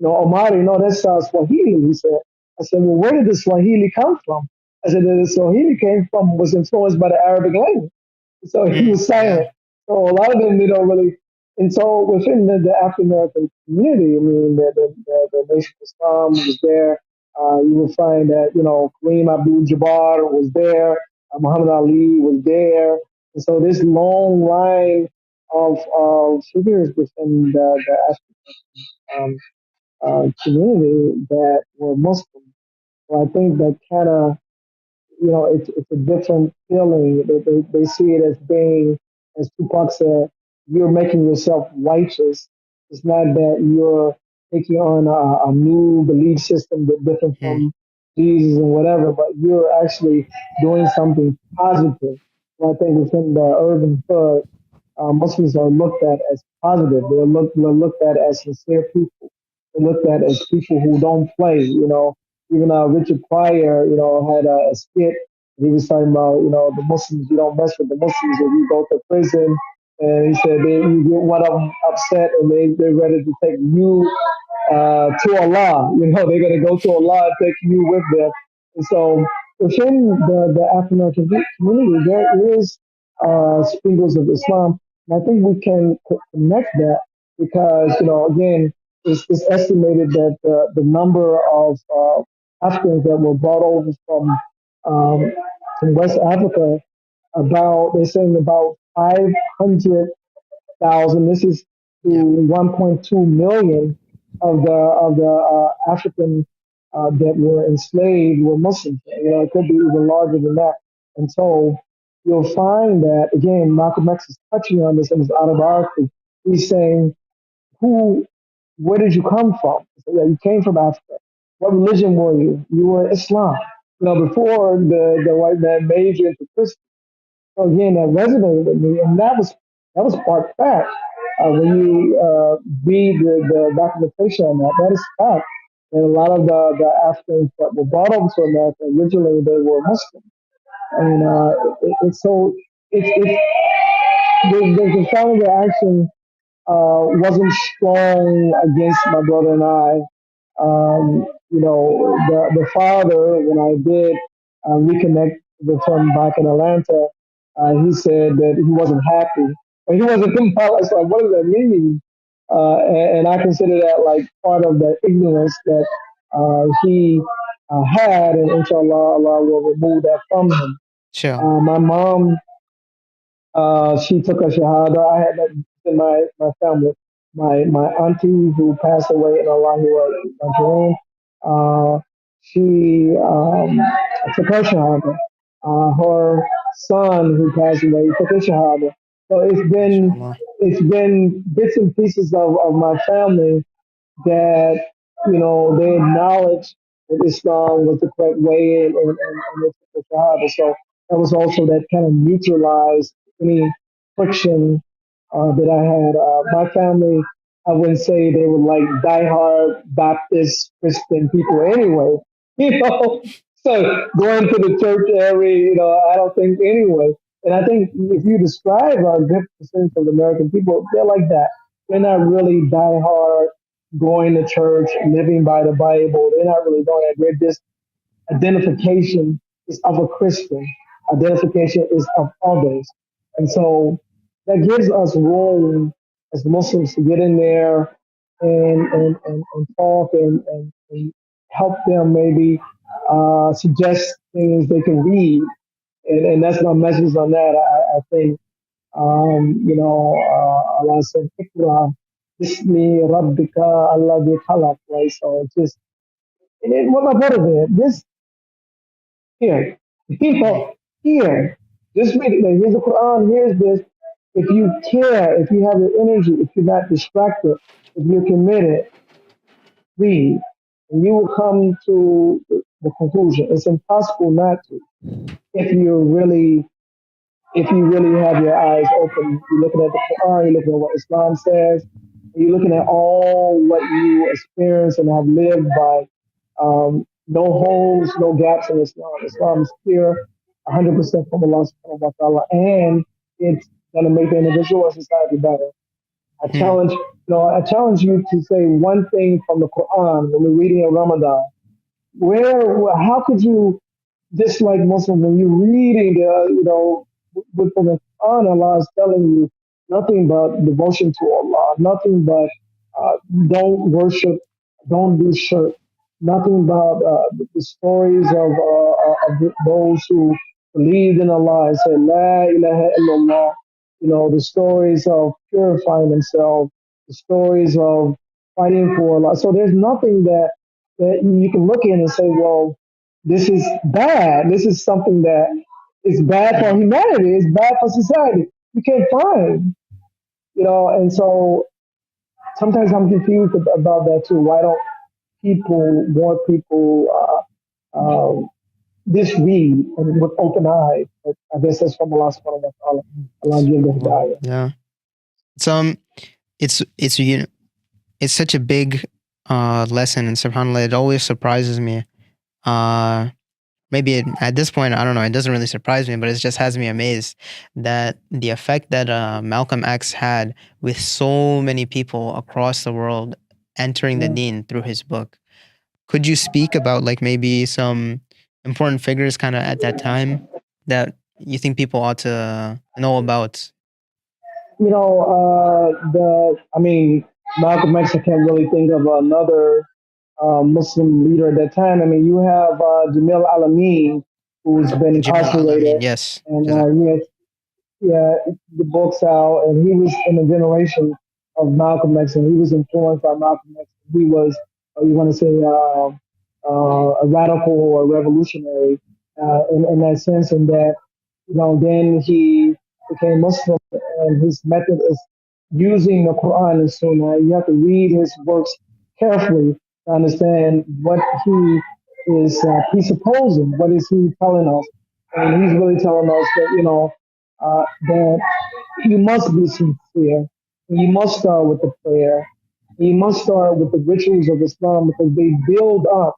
Omari, no, that's Swahili. He said. I said, well, where did the Swahili come from? I said, the Swahili was influenced by the Arabic language. So he was Yeah. silent. So a lot of them, they don't really. And so within the African American community, I mean, the Nation of Islam was there. You will find that, Kareem Abdul-Jabbar was there. Muhammad Ali was there. And so this long line of figures within the African community that were Muslim. So I think that kind of it's a different feeling. They see it as being, as Tupac said, you're making yourself righteous. It's not that you're taking on a new belief system that's different Hmm. from Jesus and whatever, but you're actually doing something positive. And I think within the urban hood, Muslims are looked at as positive. They're looked at as sincere people. They're looked at as people who don't play, Even Richard Pryor, had a skit. He was talking about, the Muslims, you don't mess with the Muslims if you go to prison. And he said you get one of them upset and they're ready to take you to Allah. They're going to go to Allah and take you with them. And so within the African American community, there is sprinkles of Islam. And I think we can connect that because, again, it's estimated that the number of Africans that were brought over um, from West Africa, they're saying about 500,000. This is to Yeah. 1.2 million of the African that were enslaved were Muslims. It could be even larger than that. And so you'll find that again, Malcolm X is touching on this in his autobiography. He's saying, "Who? Where did you come from?" He said, "Yeah, you came from Africa. What religion were you? You were Islam." Before the white man made you into Christian. So again, that resonated with me, and that was part fact. When you read the documentation on that, that is fact. And a lot of the Africans that were brought over to America originally they were Muslim, and it's so it the family reaction wasn't strong against my brother and I. The father, when I did reconnect with him back in Atlanta, he said that he wasn't happy. And he wasn't thinking about it. Like, what does that mean? And I consider that like part of the ignorance that he had, and inshallah, Allah will remove that from him. Sure. My mom, she took a shahada. I had that in my family. My auntie who passed away in Allah she took her shahada. Her son who passed away took his shahada. So Inshallah. it's been bits and pieces of my family that they acknowledged that Islam was the correct way and it's the Shahada. So that was also that kind of neutralized any friction that I had. My family, I wouldn't say they were like diehard Baptist Christian people anyway. So going to the church I don't think anyway. And I think if you describe a good percentage of the American people, they're like that. They're not really diehard going to church, living by the Bible. They're not really doing that. They're just identification is of a Christian. Identification is of others. And so that gives us room as Muslims to get in there and talk and help them maybe suggest things they can read. And that's my message on that. I think Allah said, "Ikra bismi rabbika alladhi khalaq," right? So it's just, what my brother did, this here, Mm. here, just read it. Like, here's the Quran, here's this. If you care, if you have the energy, if you're not distracted, if you're committed, read. And you will come to the conclusion. It's impossible not to if you're really if you really have your eyes open. You're looking at the Quran, you're looking at what Islam says, you're looking at all what you experience and have lived by. No holes, no gaps in Islam. Islam is clear, 100% from Allah subhanahu wa ta'ala, and it's going to make the individual and society better. Mm. I challenge you to say one thing from the Quran when we're reading in Ramadan. How could you dislike Muslim when you're reading with the Quran? Allah is telling you nothing but devotion to Allah, nothing but don't worship, don't do shirk, nothing but the stories of those who believed in Allah and said La ilaha illallah. The stories of purifying themselves, the stories of fighting for Allah. So there's nothing that you can look in and say, well, this is bad. This is something that is bad for Mm. humanity. It's bad for society. You can't find, and so sometimes I'm confused about that too. Why don't more people, this read and with open eyes? But I guess that's from Allah subhanahu wa ta'ala. Allah give the Subhanallah. hidayah. Yeah. It's it's such a big lesson, and subhanallah, it always surprises me uh, maybe at this point, I don't know, it doesn't really surprise me, but it just has me amazed that the effect that Malcolm X had with so many people across the world entering the Yeah. deen through his book. Could you speak about like maybe some important figures kind of at that time that you think people ought to know about? I mean, Malcolm X, I can't really think of another Muslim leader at that time. I mean, you have Jamil Alameen, who's been Jamil Al-Amin, incarcerated, yes. and Jazak. yeah, the book's out, and he was in a generation of Malcolm X, and he was influenced by Malcolm X. He was, you want to say, a radical or a revolutionary in that sense, and that, then he became Muslim, and his method is using the Quran and Sunnah. You have to read his works carefully to understand what he is presupposing, what is he telling us, and he's really telling us that, that you must be sincere. You must start with the prayer. You must start with the rituals of Islam because they build up,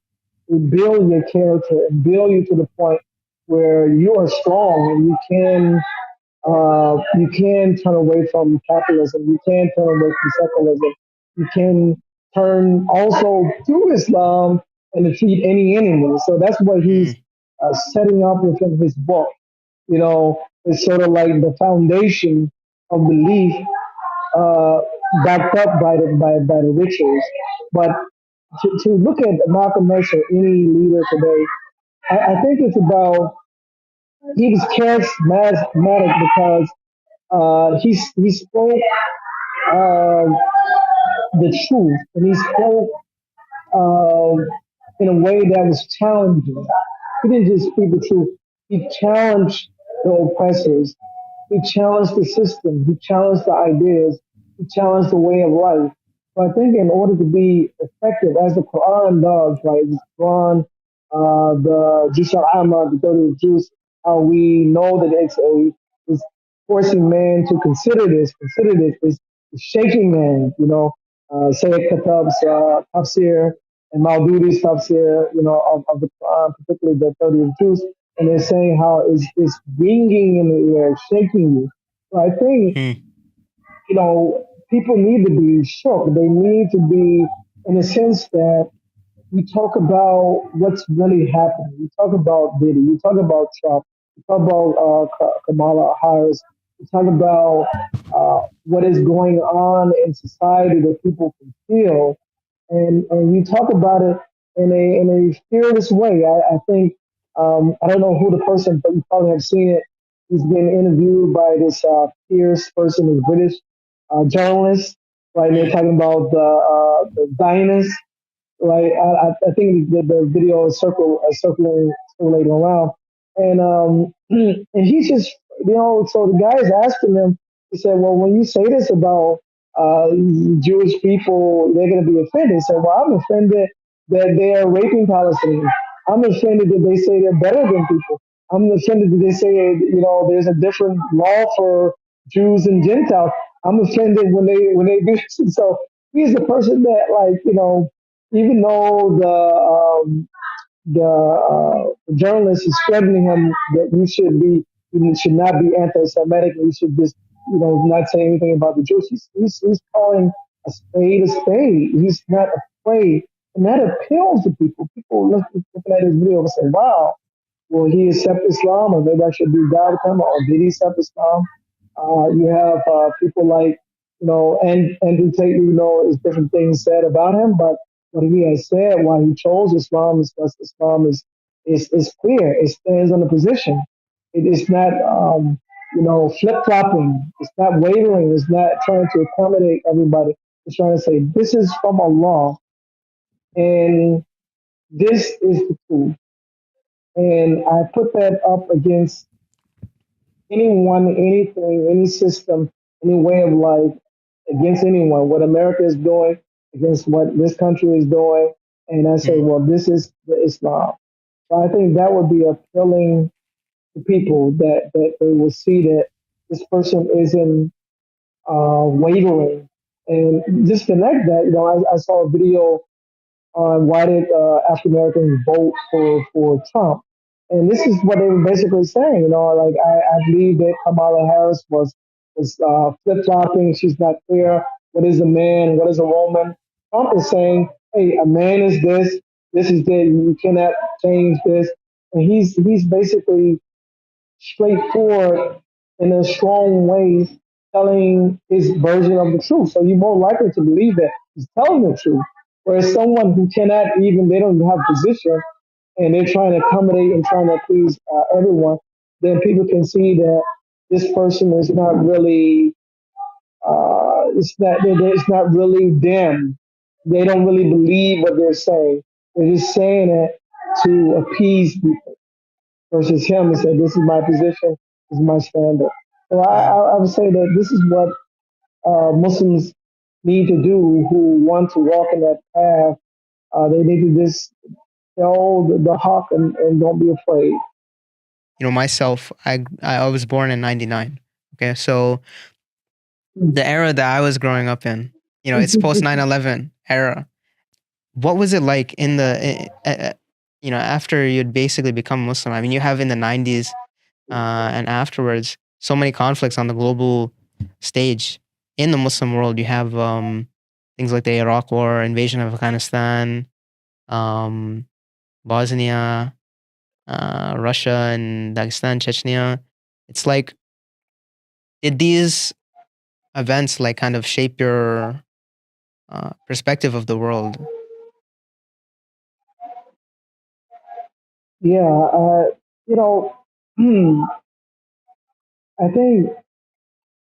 they build your character and build you to the point where you are strong and you can turn away from capitalism. You can turn away from secularism. You can turn also to Islam and defeat any enemy. So that's what he's Mm, setting up within his book. It's sort of like the foundation of belief, uh, backed up by the rituals. But to look at Malcolm X or any leader today, I think it's about he was charismatic because he spoke uh, the truth and he spoke um, in a way that was challenging. He didn't just speak the truth. He challenged the oppressors. He challenged the system. He challenged the ideas. He challenged the way of life. So I think in order to be effective, as the Quran does, right? The Quran, the Jus al-Amma, the 30 of Jus, how we know that it's forcing man to consider this, is shaking man, Sayyid Katab's tafsir and Maududi's tafsir, of the Quran, particularly the 30 of Juz, and they're saying how it's ringing in the air, shaking you. So I think, mm, people need to be shook. They need to be, in a sense that we talk about what's really happening. We talk about Diddy. We talk about Trump. We talk about Kamala Harris. We talk about what is going on in society that people can feel, and you talk about it in a fearless way. I think I don't know who the person, but you probably have seen it. He's been interviewed by this Pierce person, who's British journalist. Right, and they're mm, talking about the Zionists, right? I think the video is circulating around, and and he's just, so the guy is asking him. He said, "Well, when you say this about Jewish people, they're going to be offended." He said, "Well, I'm offended that they are raping Palestinians. I'm offended that they say they're better than people. I'm offended that they say, there's a different law for Jews and Gentiles. I'm offended when they do this." So he's the person that, like, even though the journalist is threatening him that you should not be anti-Semitic, and you should just, not say anything about the Jews. He's calling a spade a spade. He's not afraid, and that appeals to people. People looking at his video and say, "Wow, will he accept Islam, or maybe I should be God with him, or did he accept Islam?" You have people like, and Andrew Tate, is different things said about him, but what he has said, why he chose Islam, is because Islam is clear. It stands on a position. It is not, flip flopping. It's not wavering. It's not trying to accommodate everybody. It's trying to say this is from Allah, and this is the truth. And I put that up against anyone, anything, any system, any way of life, against anyone, what America is doing, against what this country is doing. And I say, mm, well, this is the Islam. So I think that would be appealing to people, that they will see that this person isn't wavering. And just connect that, I saw a video on why did African Americans vote for Trump. And this is what they were basically saying. Like I believe that Kamala Harris was flip flopping. She's not clear. What is a man? What is a woman? Trump is saying, "Hey, a man is this. This is that. You cannot change this." And he's basically straightforward in a strong way, telling his version of the truth. So you're more likely to believe that he's telling the truth. Whereas someone who cannot even, they don't have a position and they're trying to accommodate and trying to please everyone, then people can see that this person is not really, it's not really them. They don't really believe what they're saying. They're just saying it to appease people versus him and say, this is my position, this is my standard. So Yeah. I would say that this is what Muslims need to do who want to walk in that path. They need to just tell the hawk and don't be afraid. Myself, I was born in '99. Okay, so the era that I was growing up in, it's post 9/11 era. What was it like in after you'd basically become Muslim? I mean, you have in the '90s and afterwards so many conflicts on the global stage. In the Muslim world, you have things like the Iraq War, invasion of Afghanistan, um, Bosnia, Russia, and Dagestan, Chechnya. It's like, did these events like kind of shape your perspective of the world? Yeah, you know, I think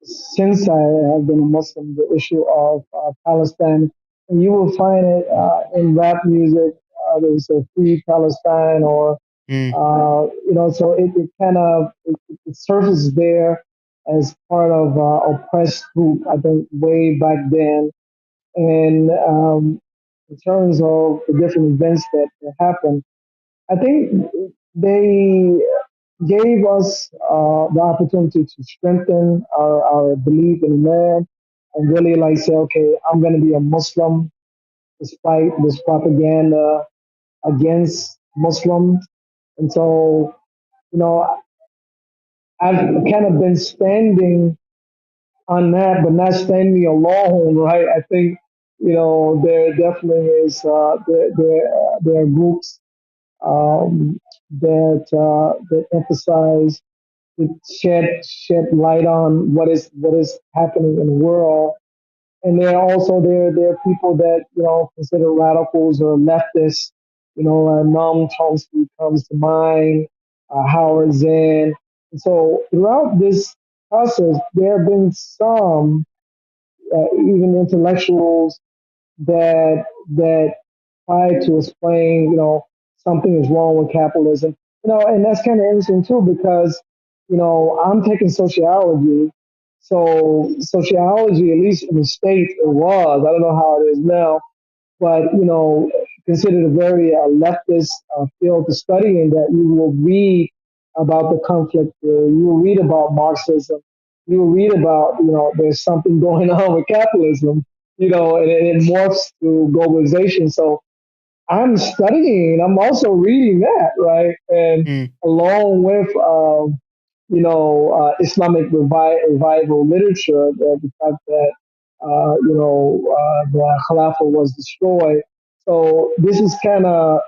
since I have been a Muslim, the issue of Palestine, and you will find it in rap music. There's a free Palestine, or Mm, so it kind of it surfaces there as part of oppressed group. I think way back then, and in terms of the different events that happened, I think they gave us the opportunity to strengthen our belief in man and really like say, okay, I'm going to be a Muslim despite this propaganda against Muslims. And so, you know, I've kind of been standing on that, but not standing alone, right? I think, there definitely is, there are groups that emphasize to shed light on what is happening in the world. And there are people that consider radicals or leftists. Noam Chomsky comes to mind, Howard Zinn. And so throughout this process, there have been some even intellectuals that try to explain, something is wrong with capitalism. And that's kind of interesting too because, I'm taking sociology. So sociology, at least in the States, it was. I don't know how it is now, but considered a very leftist field to study in that you will read about the conflict, you will read about Marxism, you will read about there's something going on with capitalism, and it morphs to globalization. So I'm studying, I'm also reading that, right? And mm, along with, Islamic revival literature, the fact that, the Khilafah was destroyed. So this is kind of,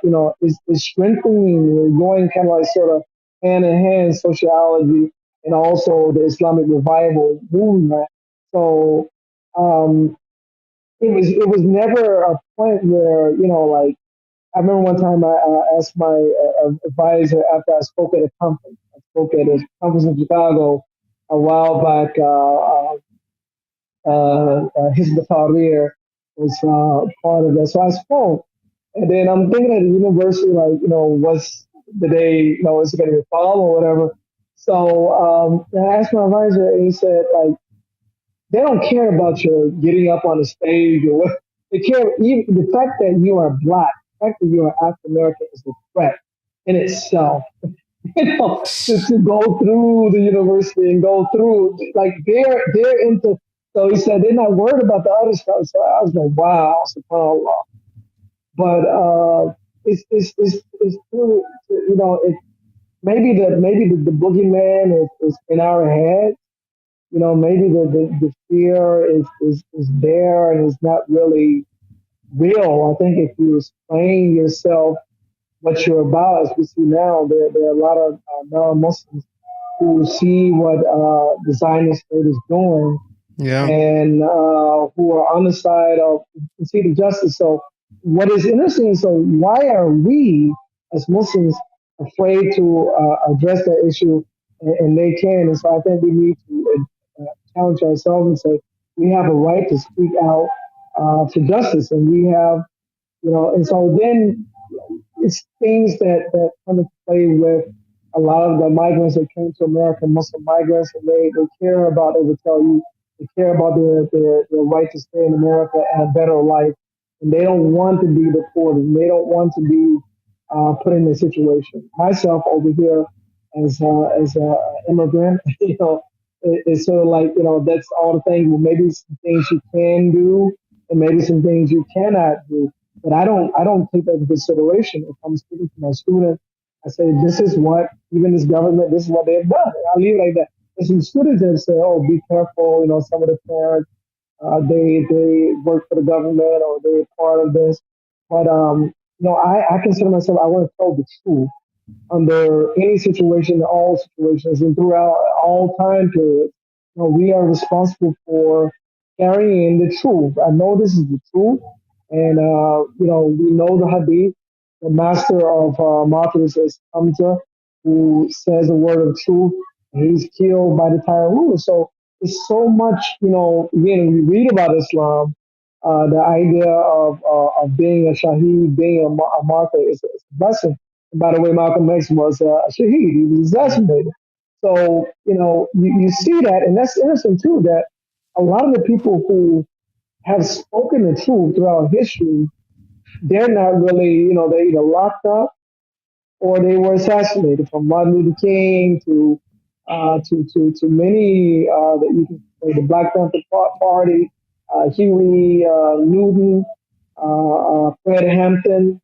is strengthening, going kind of like sort of hand in hand sociology and also the Islamic revival movement. So um, it was never a point where, like, I remember one time I asked my advisor after I spoke at a conference. I spoke at a conference in Chicago a while back. His Tahrir was part of that. So I spoke. And then I'm thinking at the university, like, what's the day, is it going to be fall or whatever? So I asked my advisor, and he said, like, they don't care about your getting up on the stage or what. They care even the fact that you are black, the fact that you are African American is a threat in itself. To go through the university and go through like they're into. So he said they're not worried about the other stuff. So I was like, wow, subhanallah. but it's true. You know, maybe the boogeyman is in our head. You know, maybe the fear is there and is not really real. I think if you explain yourself what you're about, as we see now, there are a lot of non-Muslims who see what the Zionist state is doing Yeah. and who are on the side of see the justice. So what is interesting? So why are we as Muslims afraid to address that issue, and they can? And so I think we need to challenge ourselves and say we have a right to speak out for justice, and we have, you know. And so then it's things that come into play with a lot of the migrants that came to America, Muslim migrants, and they care about, they would tell you, they care about their right to stay in America and a better life. And they don't want to be deported. And they don't want to be put in this situation. Myself over here as a immigrant, you know, it's sort of like, you know, that's all the things. Well, maybe some things you can do and maybe some things you cannot do. But I don't take that into consideration. If I'm speaking to my student, I say, this is what, even this government, this is what they've done. I leave it like that. There's some students that say, oh, be careful. You know, some of the parents, they work for the government or they're part of this. But, you know, I consider myself, I want to tell the truth under any situation, all situations, and throughout all time periods. You know, we are responsible for carrying the truth. I know this is the truth, and you know, we know the Hadith, the master of martyrs is Hamza, who says a word of truth, and he's killed by the tyrant ruler. So it's so much, you know. Again, we read about Islam. The idea of being a shaheed, being a martyr, is a blessing. By the way, Malcolm X was a shaheed. He was Mm. assassinated. So, you know, you see that, and that's interesting too, that a lot of the people who have spoken the truth throughout history, they're not really, you know, they're either locked up or they were assassinated, from Martin Luther King to many that you can say the Black Panther Party, Huey Newton, Fred Hampton.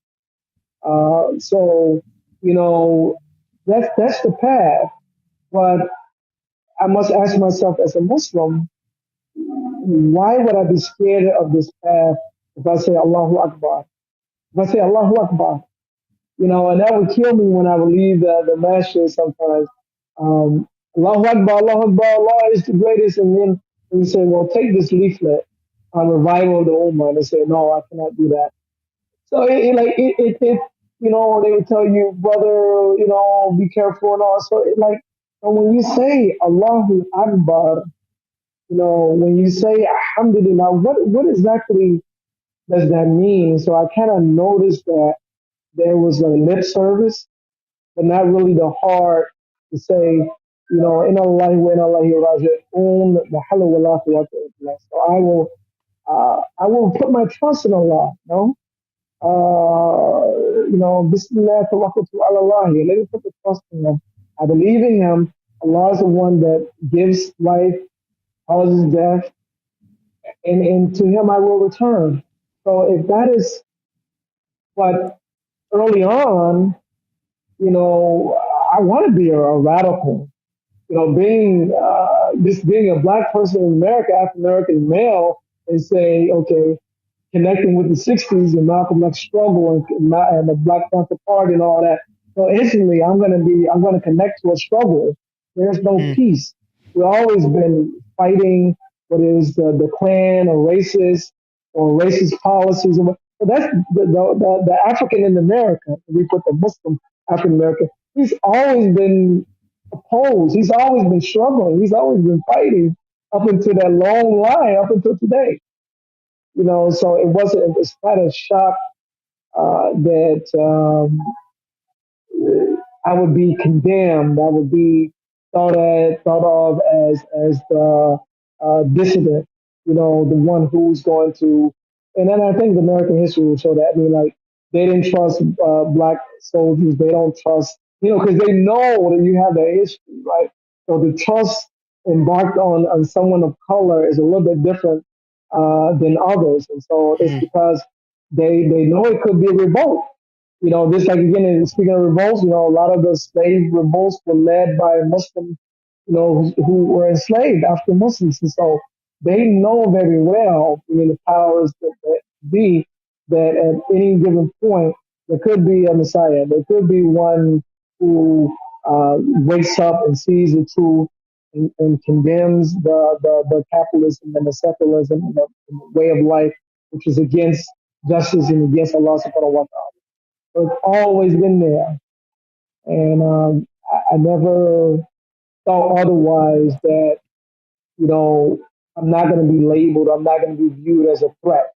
So, you know, that's the path. But I must ask myself as a Muslim, why would I be scared of this path if I say Allahu Akbar? If I say Allahu Akbar, you know, and that would kill me when I would leave the masjid sometimes. Allahu Akbar, Allahu Akbar, Allah is the greatest. And then we say, well, take this leaflet on revival of the Ummah. And they say, no, I cannot do that. So you know, they would tell you, brother, you know, be careful and all. So so when you say Allahu Akbar, you know, when you say Alhamdulillah, what exactly does that mean? So I kind of noticed that there was a lip service, but not really the heart to say, you know, in Allah wa in Allahi raji'un, la hawla wa la quwwata illa billah. So I will put my trust in Allah, you know. You know, Bismillah tawakkaltu ala Allah. Let me put the trust in Him. I believe in Him. Allah is the one that gives life, causes death, and to Him I will return. So if that is what early on, you know, I want to be a radical. You know, being a black person in America, African American male, and say, okay, connecting with the '60s and Malcolm X struggle and the Black Panther Party and all that. So instantly, I'm going to connect to a struggle. There's no Mm. peace. We've always been fighting what is the Klan or racist policies. So that's the African in America. We put the Muslim African American. He's always been opposed. He's always been struggling. He's always been fighting up until that long line, up until today. You know, so it's not a shock that I would be condemned. I would be thought of as the dissident. You know, the one who's going to. And then I think the American history will show that. I mean, like they didn't trust black soldiers. They don't trust, you know, because they know that you have that history, right? So the trust embarked on someone of color is a little bit different than others, and so it's Mm. because they know it could be a revolt. Just like again, speaking of revolts, a lot of the slave revolts were led by Muslim, who were enslaved after Muslims. And so they know very well, the powers that be, that at any given point, there could be a Messiah. There could be one who wakes up and sees the truth and condemns the capitalism and the secularism and the way of life, which is against justice and against Allah subhanahu wa ta'ala. So it's always been there. And I never thought otherwise that, I'm not going to be labeled, I'm not going to be viewed as a threat.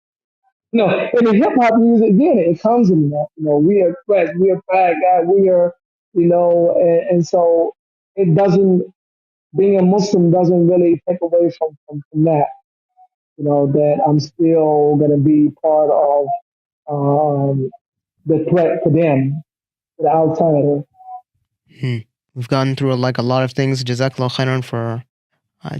In the hip hop music, again, it comes in that, we are threats, we are bad guys, we are, and so it doesn't, being a Muslim doesn't really take away from that, that I'm still going to be part of the threat to them, to the outsider. Hmm. We've gone through like a lot of things. Jazakallah khairan for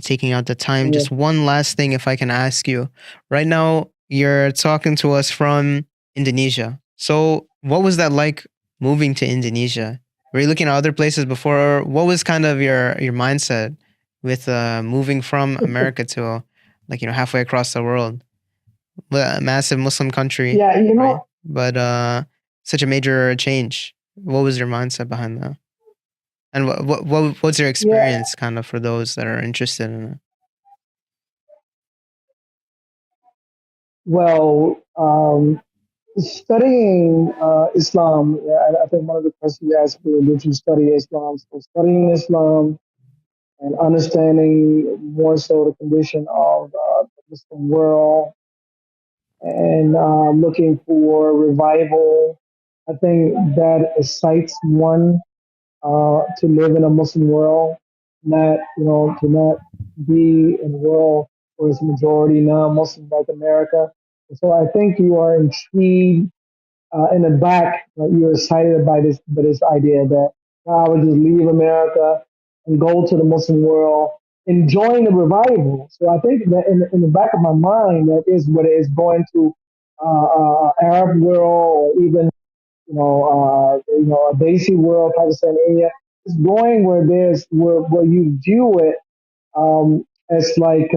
taking out the time. Yeah. Just one last thing, if I can ask you. Right now, you're talking to us from Indonesia. So, what was that like moving to Indonesia? Were you looking at other places before? What was kind of your mindset with moving from America to halfway across the world? A massive Muslim country, Yeah, right? But such a major change. What was your mindset behind that? And what's your experience kind of for those that are interested in it? Well, studying Islam, I think one of the questions you asked me, did you study Islam? So studying Islam and understanding more so the condition of the Muslim world and looking for revival, I think that excites one to live in a Muslim world, not to not be in a world where it's majority non-Muslim like America. And so I think you are intrigued in the back, you're excited by this idea that I would just leave America and go to the Muslim world, enjoying the revival. So I think that in the back of my mind, that is what it is going to Arab world or even a Desi world, Pakistan area. It's going where where you view it as like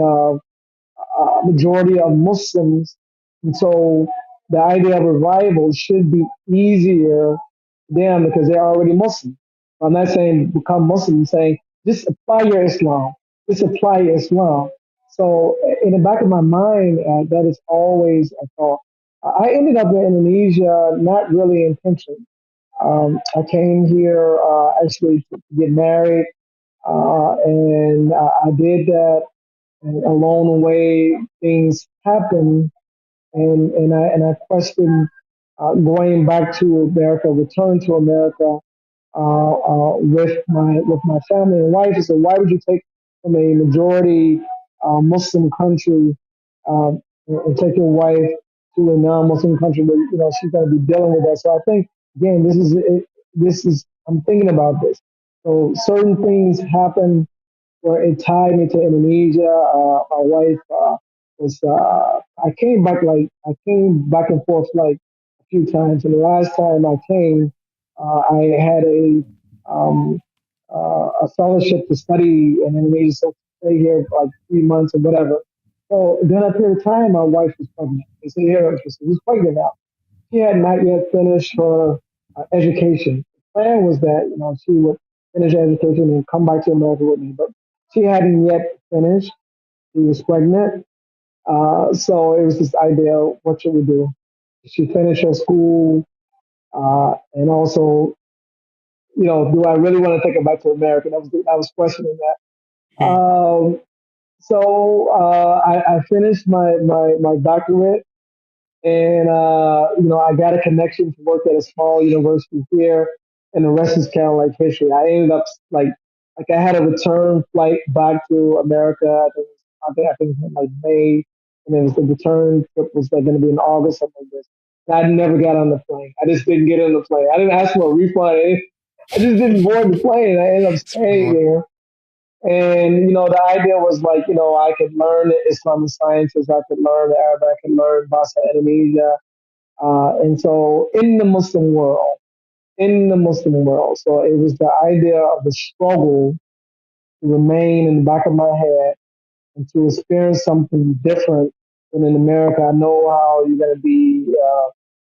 majority of Muslims, and so the idea of revival should be easier for them because they're already Muslim. I'm not saying become Muslim, I'm saying just apply your Islam, just apply your Islam. So in the back of my mind, that is always a thought. I ended up in Indonesia not really intentionally. I came here actually to get married, and I did that. And along the way, things happen, and I question going back to America, return to America with my family and wife. I said, why would you take from a majority Muslim country and take your wife to a non-Muslim country where she's going to be dealing with that? So I think again, this is it, this is I'm thinking about this. So certain things happen where it tied me to Indonesia. My wife was. I came back and forth like a few times, and the last time I came, I had a fellowship to study in Indonesia, so stay here for like 3 months or whatever. So during that period of time, my wife was pregnant. They said, "Here, she was pregnant now." She had not yet finished her education. The plan was that she would finish her education and come back to America with me, but she hadn't yet finished. She was pregnant, so it was this idea: what should we do? She finished her school, and also, do I really want to take her back to America? I was questioning that. So I finished my doctorate, and I got a connection to work at a small university here, and the rest is kind of like history. I ended up like I had a return flight back to America. I think it was like May, and then the return trip was like going to be in August, something like this. And I never got on the plane. I just didn't get on the plane. I didn't ask for a refund. I just didn't board the plane. I ended up staying there. And, the idea was like, I could learn the Islamic sciences, I could learn the Arabic, I could learn Bahasa Indonesia, And so in the Muslim world, so it was the idea of the struggle to remain in the back of my head and to experience something different than in America. I know how you're going to be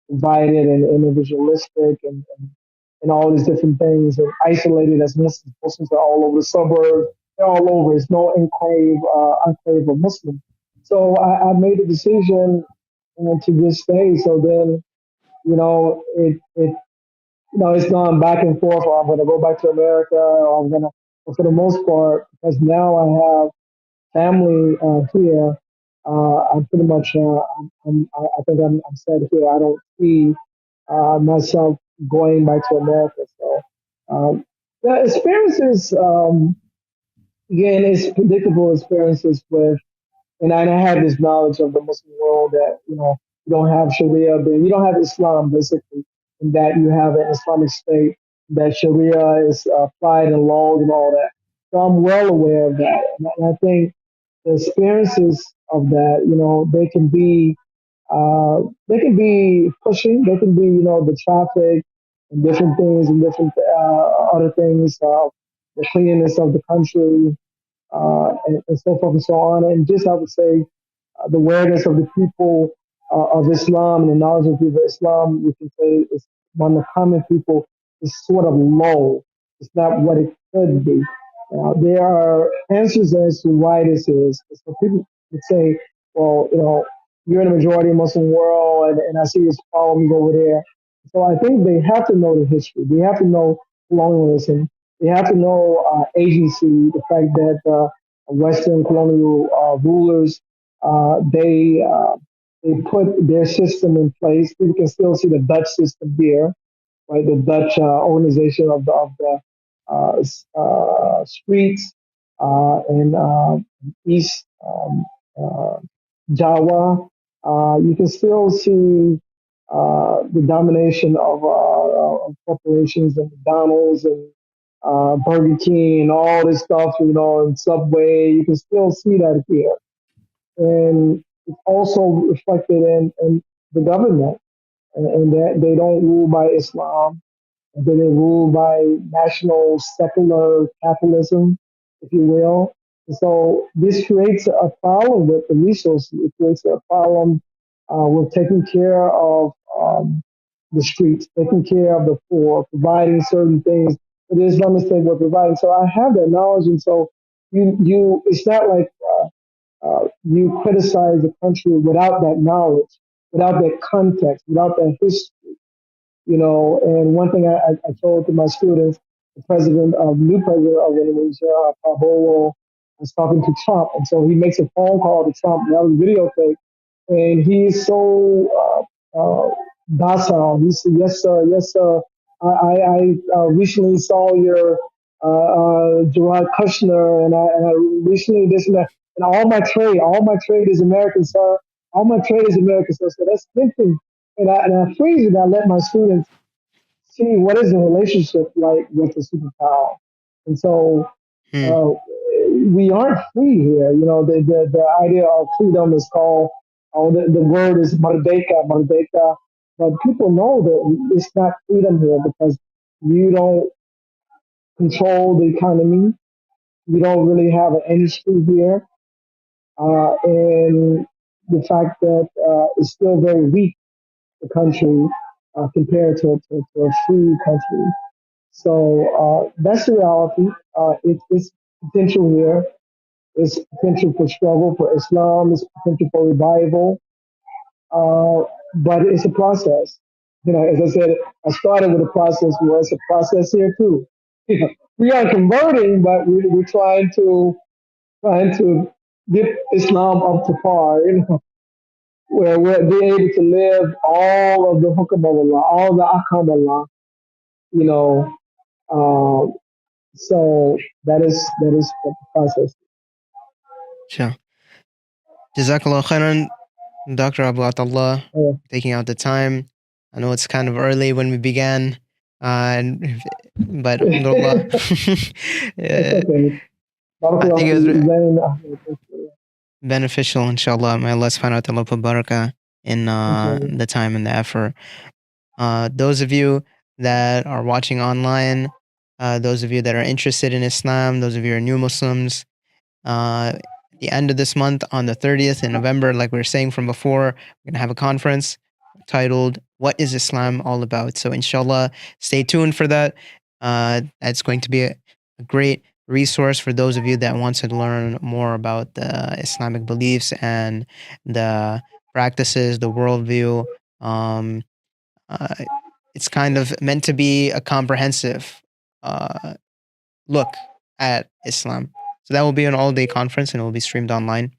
divided and individualistic and all these different things and isolated as Muslims. Muslims are all over the suburbs. They're all over. It's no enclave of Muslims. So I made a decision to just stay. So then, it's gone back and forth. Or I'm going to go back to America, or I'm going to, for the most part, because now I have family here. I'm pretty much, I think I'm set here. I don't see myself going back to America. So the experiences, again, it's predictable experiences with, and I had this knowledge of the Muslim world that, you don't have Sharia, but you don't have Islam basically, in that you have an Islamic state, that Sharia is applied in laws and all that. So I'm well aware of that. And I think the experiences of that, they can be pushing, they can be, the traffic and different things and different other things, the cleanliness of the country, and so forth and so on. And just, I would say, the awareness of the people of Islam and the knowledge of people of Islam, we can say, is one of the common people is sort of low. It's not what it could be. There are answers as to why this is. So people would say, well, you're in the majority Muslim world, and I see these problems over there. So I think they have to know the history. They have to know colonialism. They have to know agency, the fact that Western colonial rulers they put their system in place. People can still see the Dutch system here, right? The Dutch organization of the streets in East uh, Java. You can still see the domination of corporations and McDonald's and Burger King and all this stuff, and Subway. You can still see that here. And it's also reflected in the government, and that they don't rule by Islam, and they rule by national secular capitalism, if you will. And so this creates a problem with the resources. It creates a problem with taking care of the streets, taking care of the poor, providing certain things that the Islamic State were providing. So I have that knowledge, and so it's not like you criticize the country without that knowledge, without that context, without that history, And one thing I told to my students, new president of Indonesia, Prabowo, was talking to Trump, and so he makes a phone call to Trump. That was videotape, and he's so docile. He said, "Yes, sir. Yes, sir. I recently saw your Gerard Kushner, and I recently this and that, and all my trade is American, sir. All my trade is American, sir. So that's thinking, and I freeze it. I let my students see what is the relationship like with the superpower, and so Hmm. uh, we aren't free here. The idea of freedom is called, the word is merdeka, but people know that it's not freedom here because you don't control the economy. You don't really have an industry here, and the fact that it's still very weak, the country, compared to a free country. So that's the reality. It's potential here. It's potential for struggle for Islam. It's potential for revival. But it's a process. As I said, I started with a process where it's a process here too. We are converting, but we're trying to get Islam up to par. Where we're being able to live all of the hukam of Allah, all the ahkam of Allah. You know, um, so that is what the process. Sure. Jazakallah khairan, Dr. Abu Atallah, Yeah. taking out the time. I know it's kind of early when we began, but alhamdulillah. That's okay. I think it was Barakallahu beneficial, inshallah. May Allah subhanahu wa ta'ala put barakah in the time and the effort. Those of you that are watching online, those of you that are interested in Islam, those of you who are new Muslims, at the end of this month, on the 30th in November, like we were saying from before, we're going to have a conference titled "What is Islam All About?" So inshallah, stay tuned for that. That's going to be a great resource for those of you that want to learn more about the Islamic beliefs and the practices, the worldview. Um, it's kind of meant to be a comprehensive look at Islam. So that will be an all-day conference and it will be streamed online.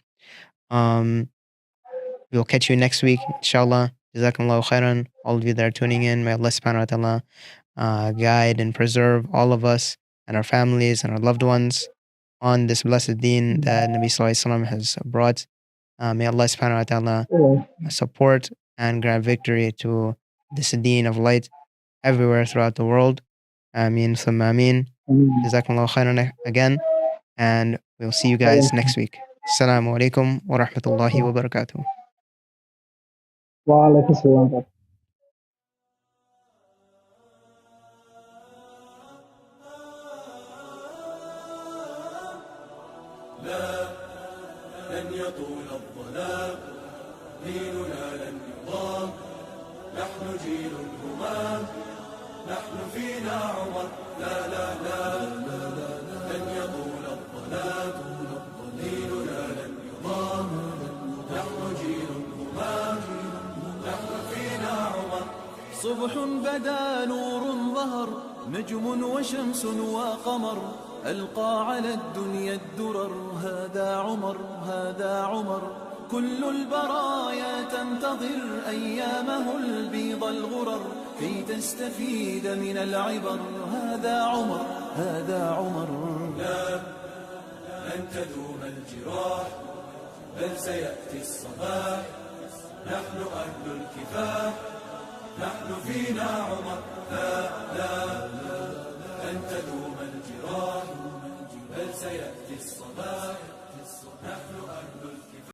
We'll catch you next week, inshallah. Jazakumullahu khairan. All of you that are tuning in, may Allah subhanahu wa ta'ala guide and preserve all of us and our families and our loved ones on this blessed deen that Nabi Sallallahu Alaihi Wasallam has brought. May Allah subhanahu wa ta'ala support and grant victory to this deen of light everywhere throughout the world. Ameen thumma ameen. Jazakumullahu khairan again. And we'll see you guys next week. Assalamu alaikum wa rahmatullahi wa barakatuh. Wa alaikum salam. لن يطول الظلام ديننا لن يضام نحن جيل الهمام نحن فينا عمر لا لا لا لن يطول الظلام ديننا لن يضام نحن جيل الهمام نحن فينا عمر صبح بدا نور ظهر نجم وشمس وقمر ألقى على الدنيا الدرر هذا عمر هذا عمر كل البرايا تنتظر أيامه البيض الغرر كي تستفيد من العبر هذا عمر هذا عمر لا لن تدوم الجراح بل سيأتي الصباح نحن أهل الكفاح نحن فينا عمر لا لا لن تدوم الجراح بل سيأتي الصباح نحن أهل الكفاح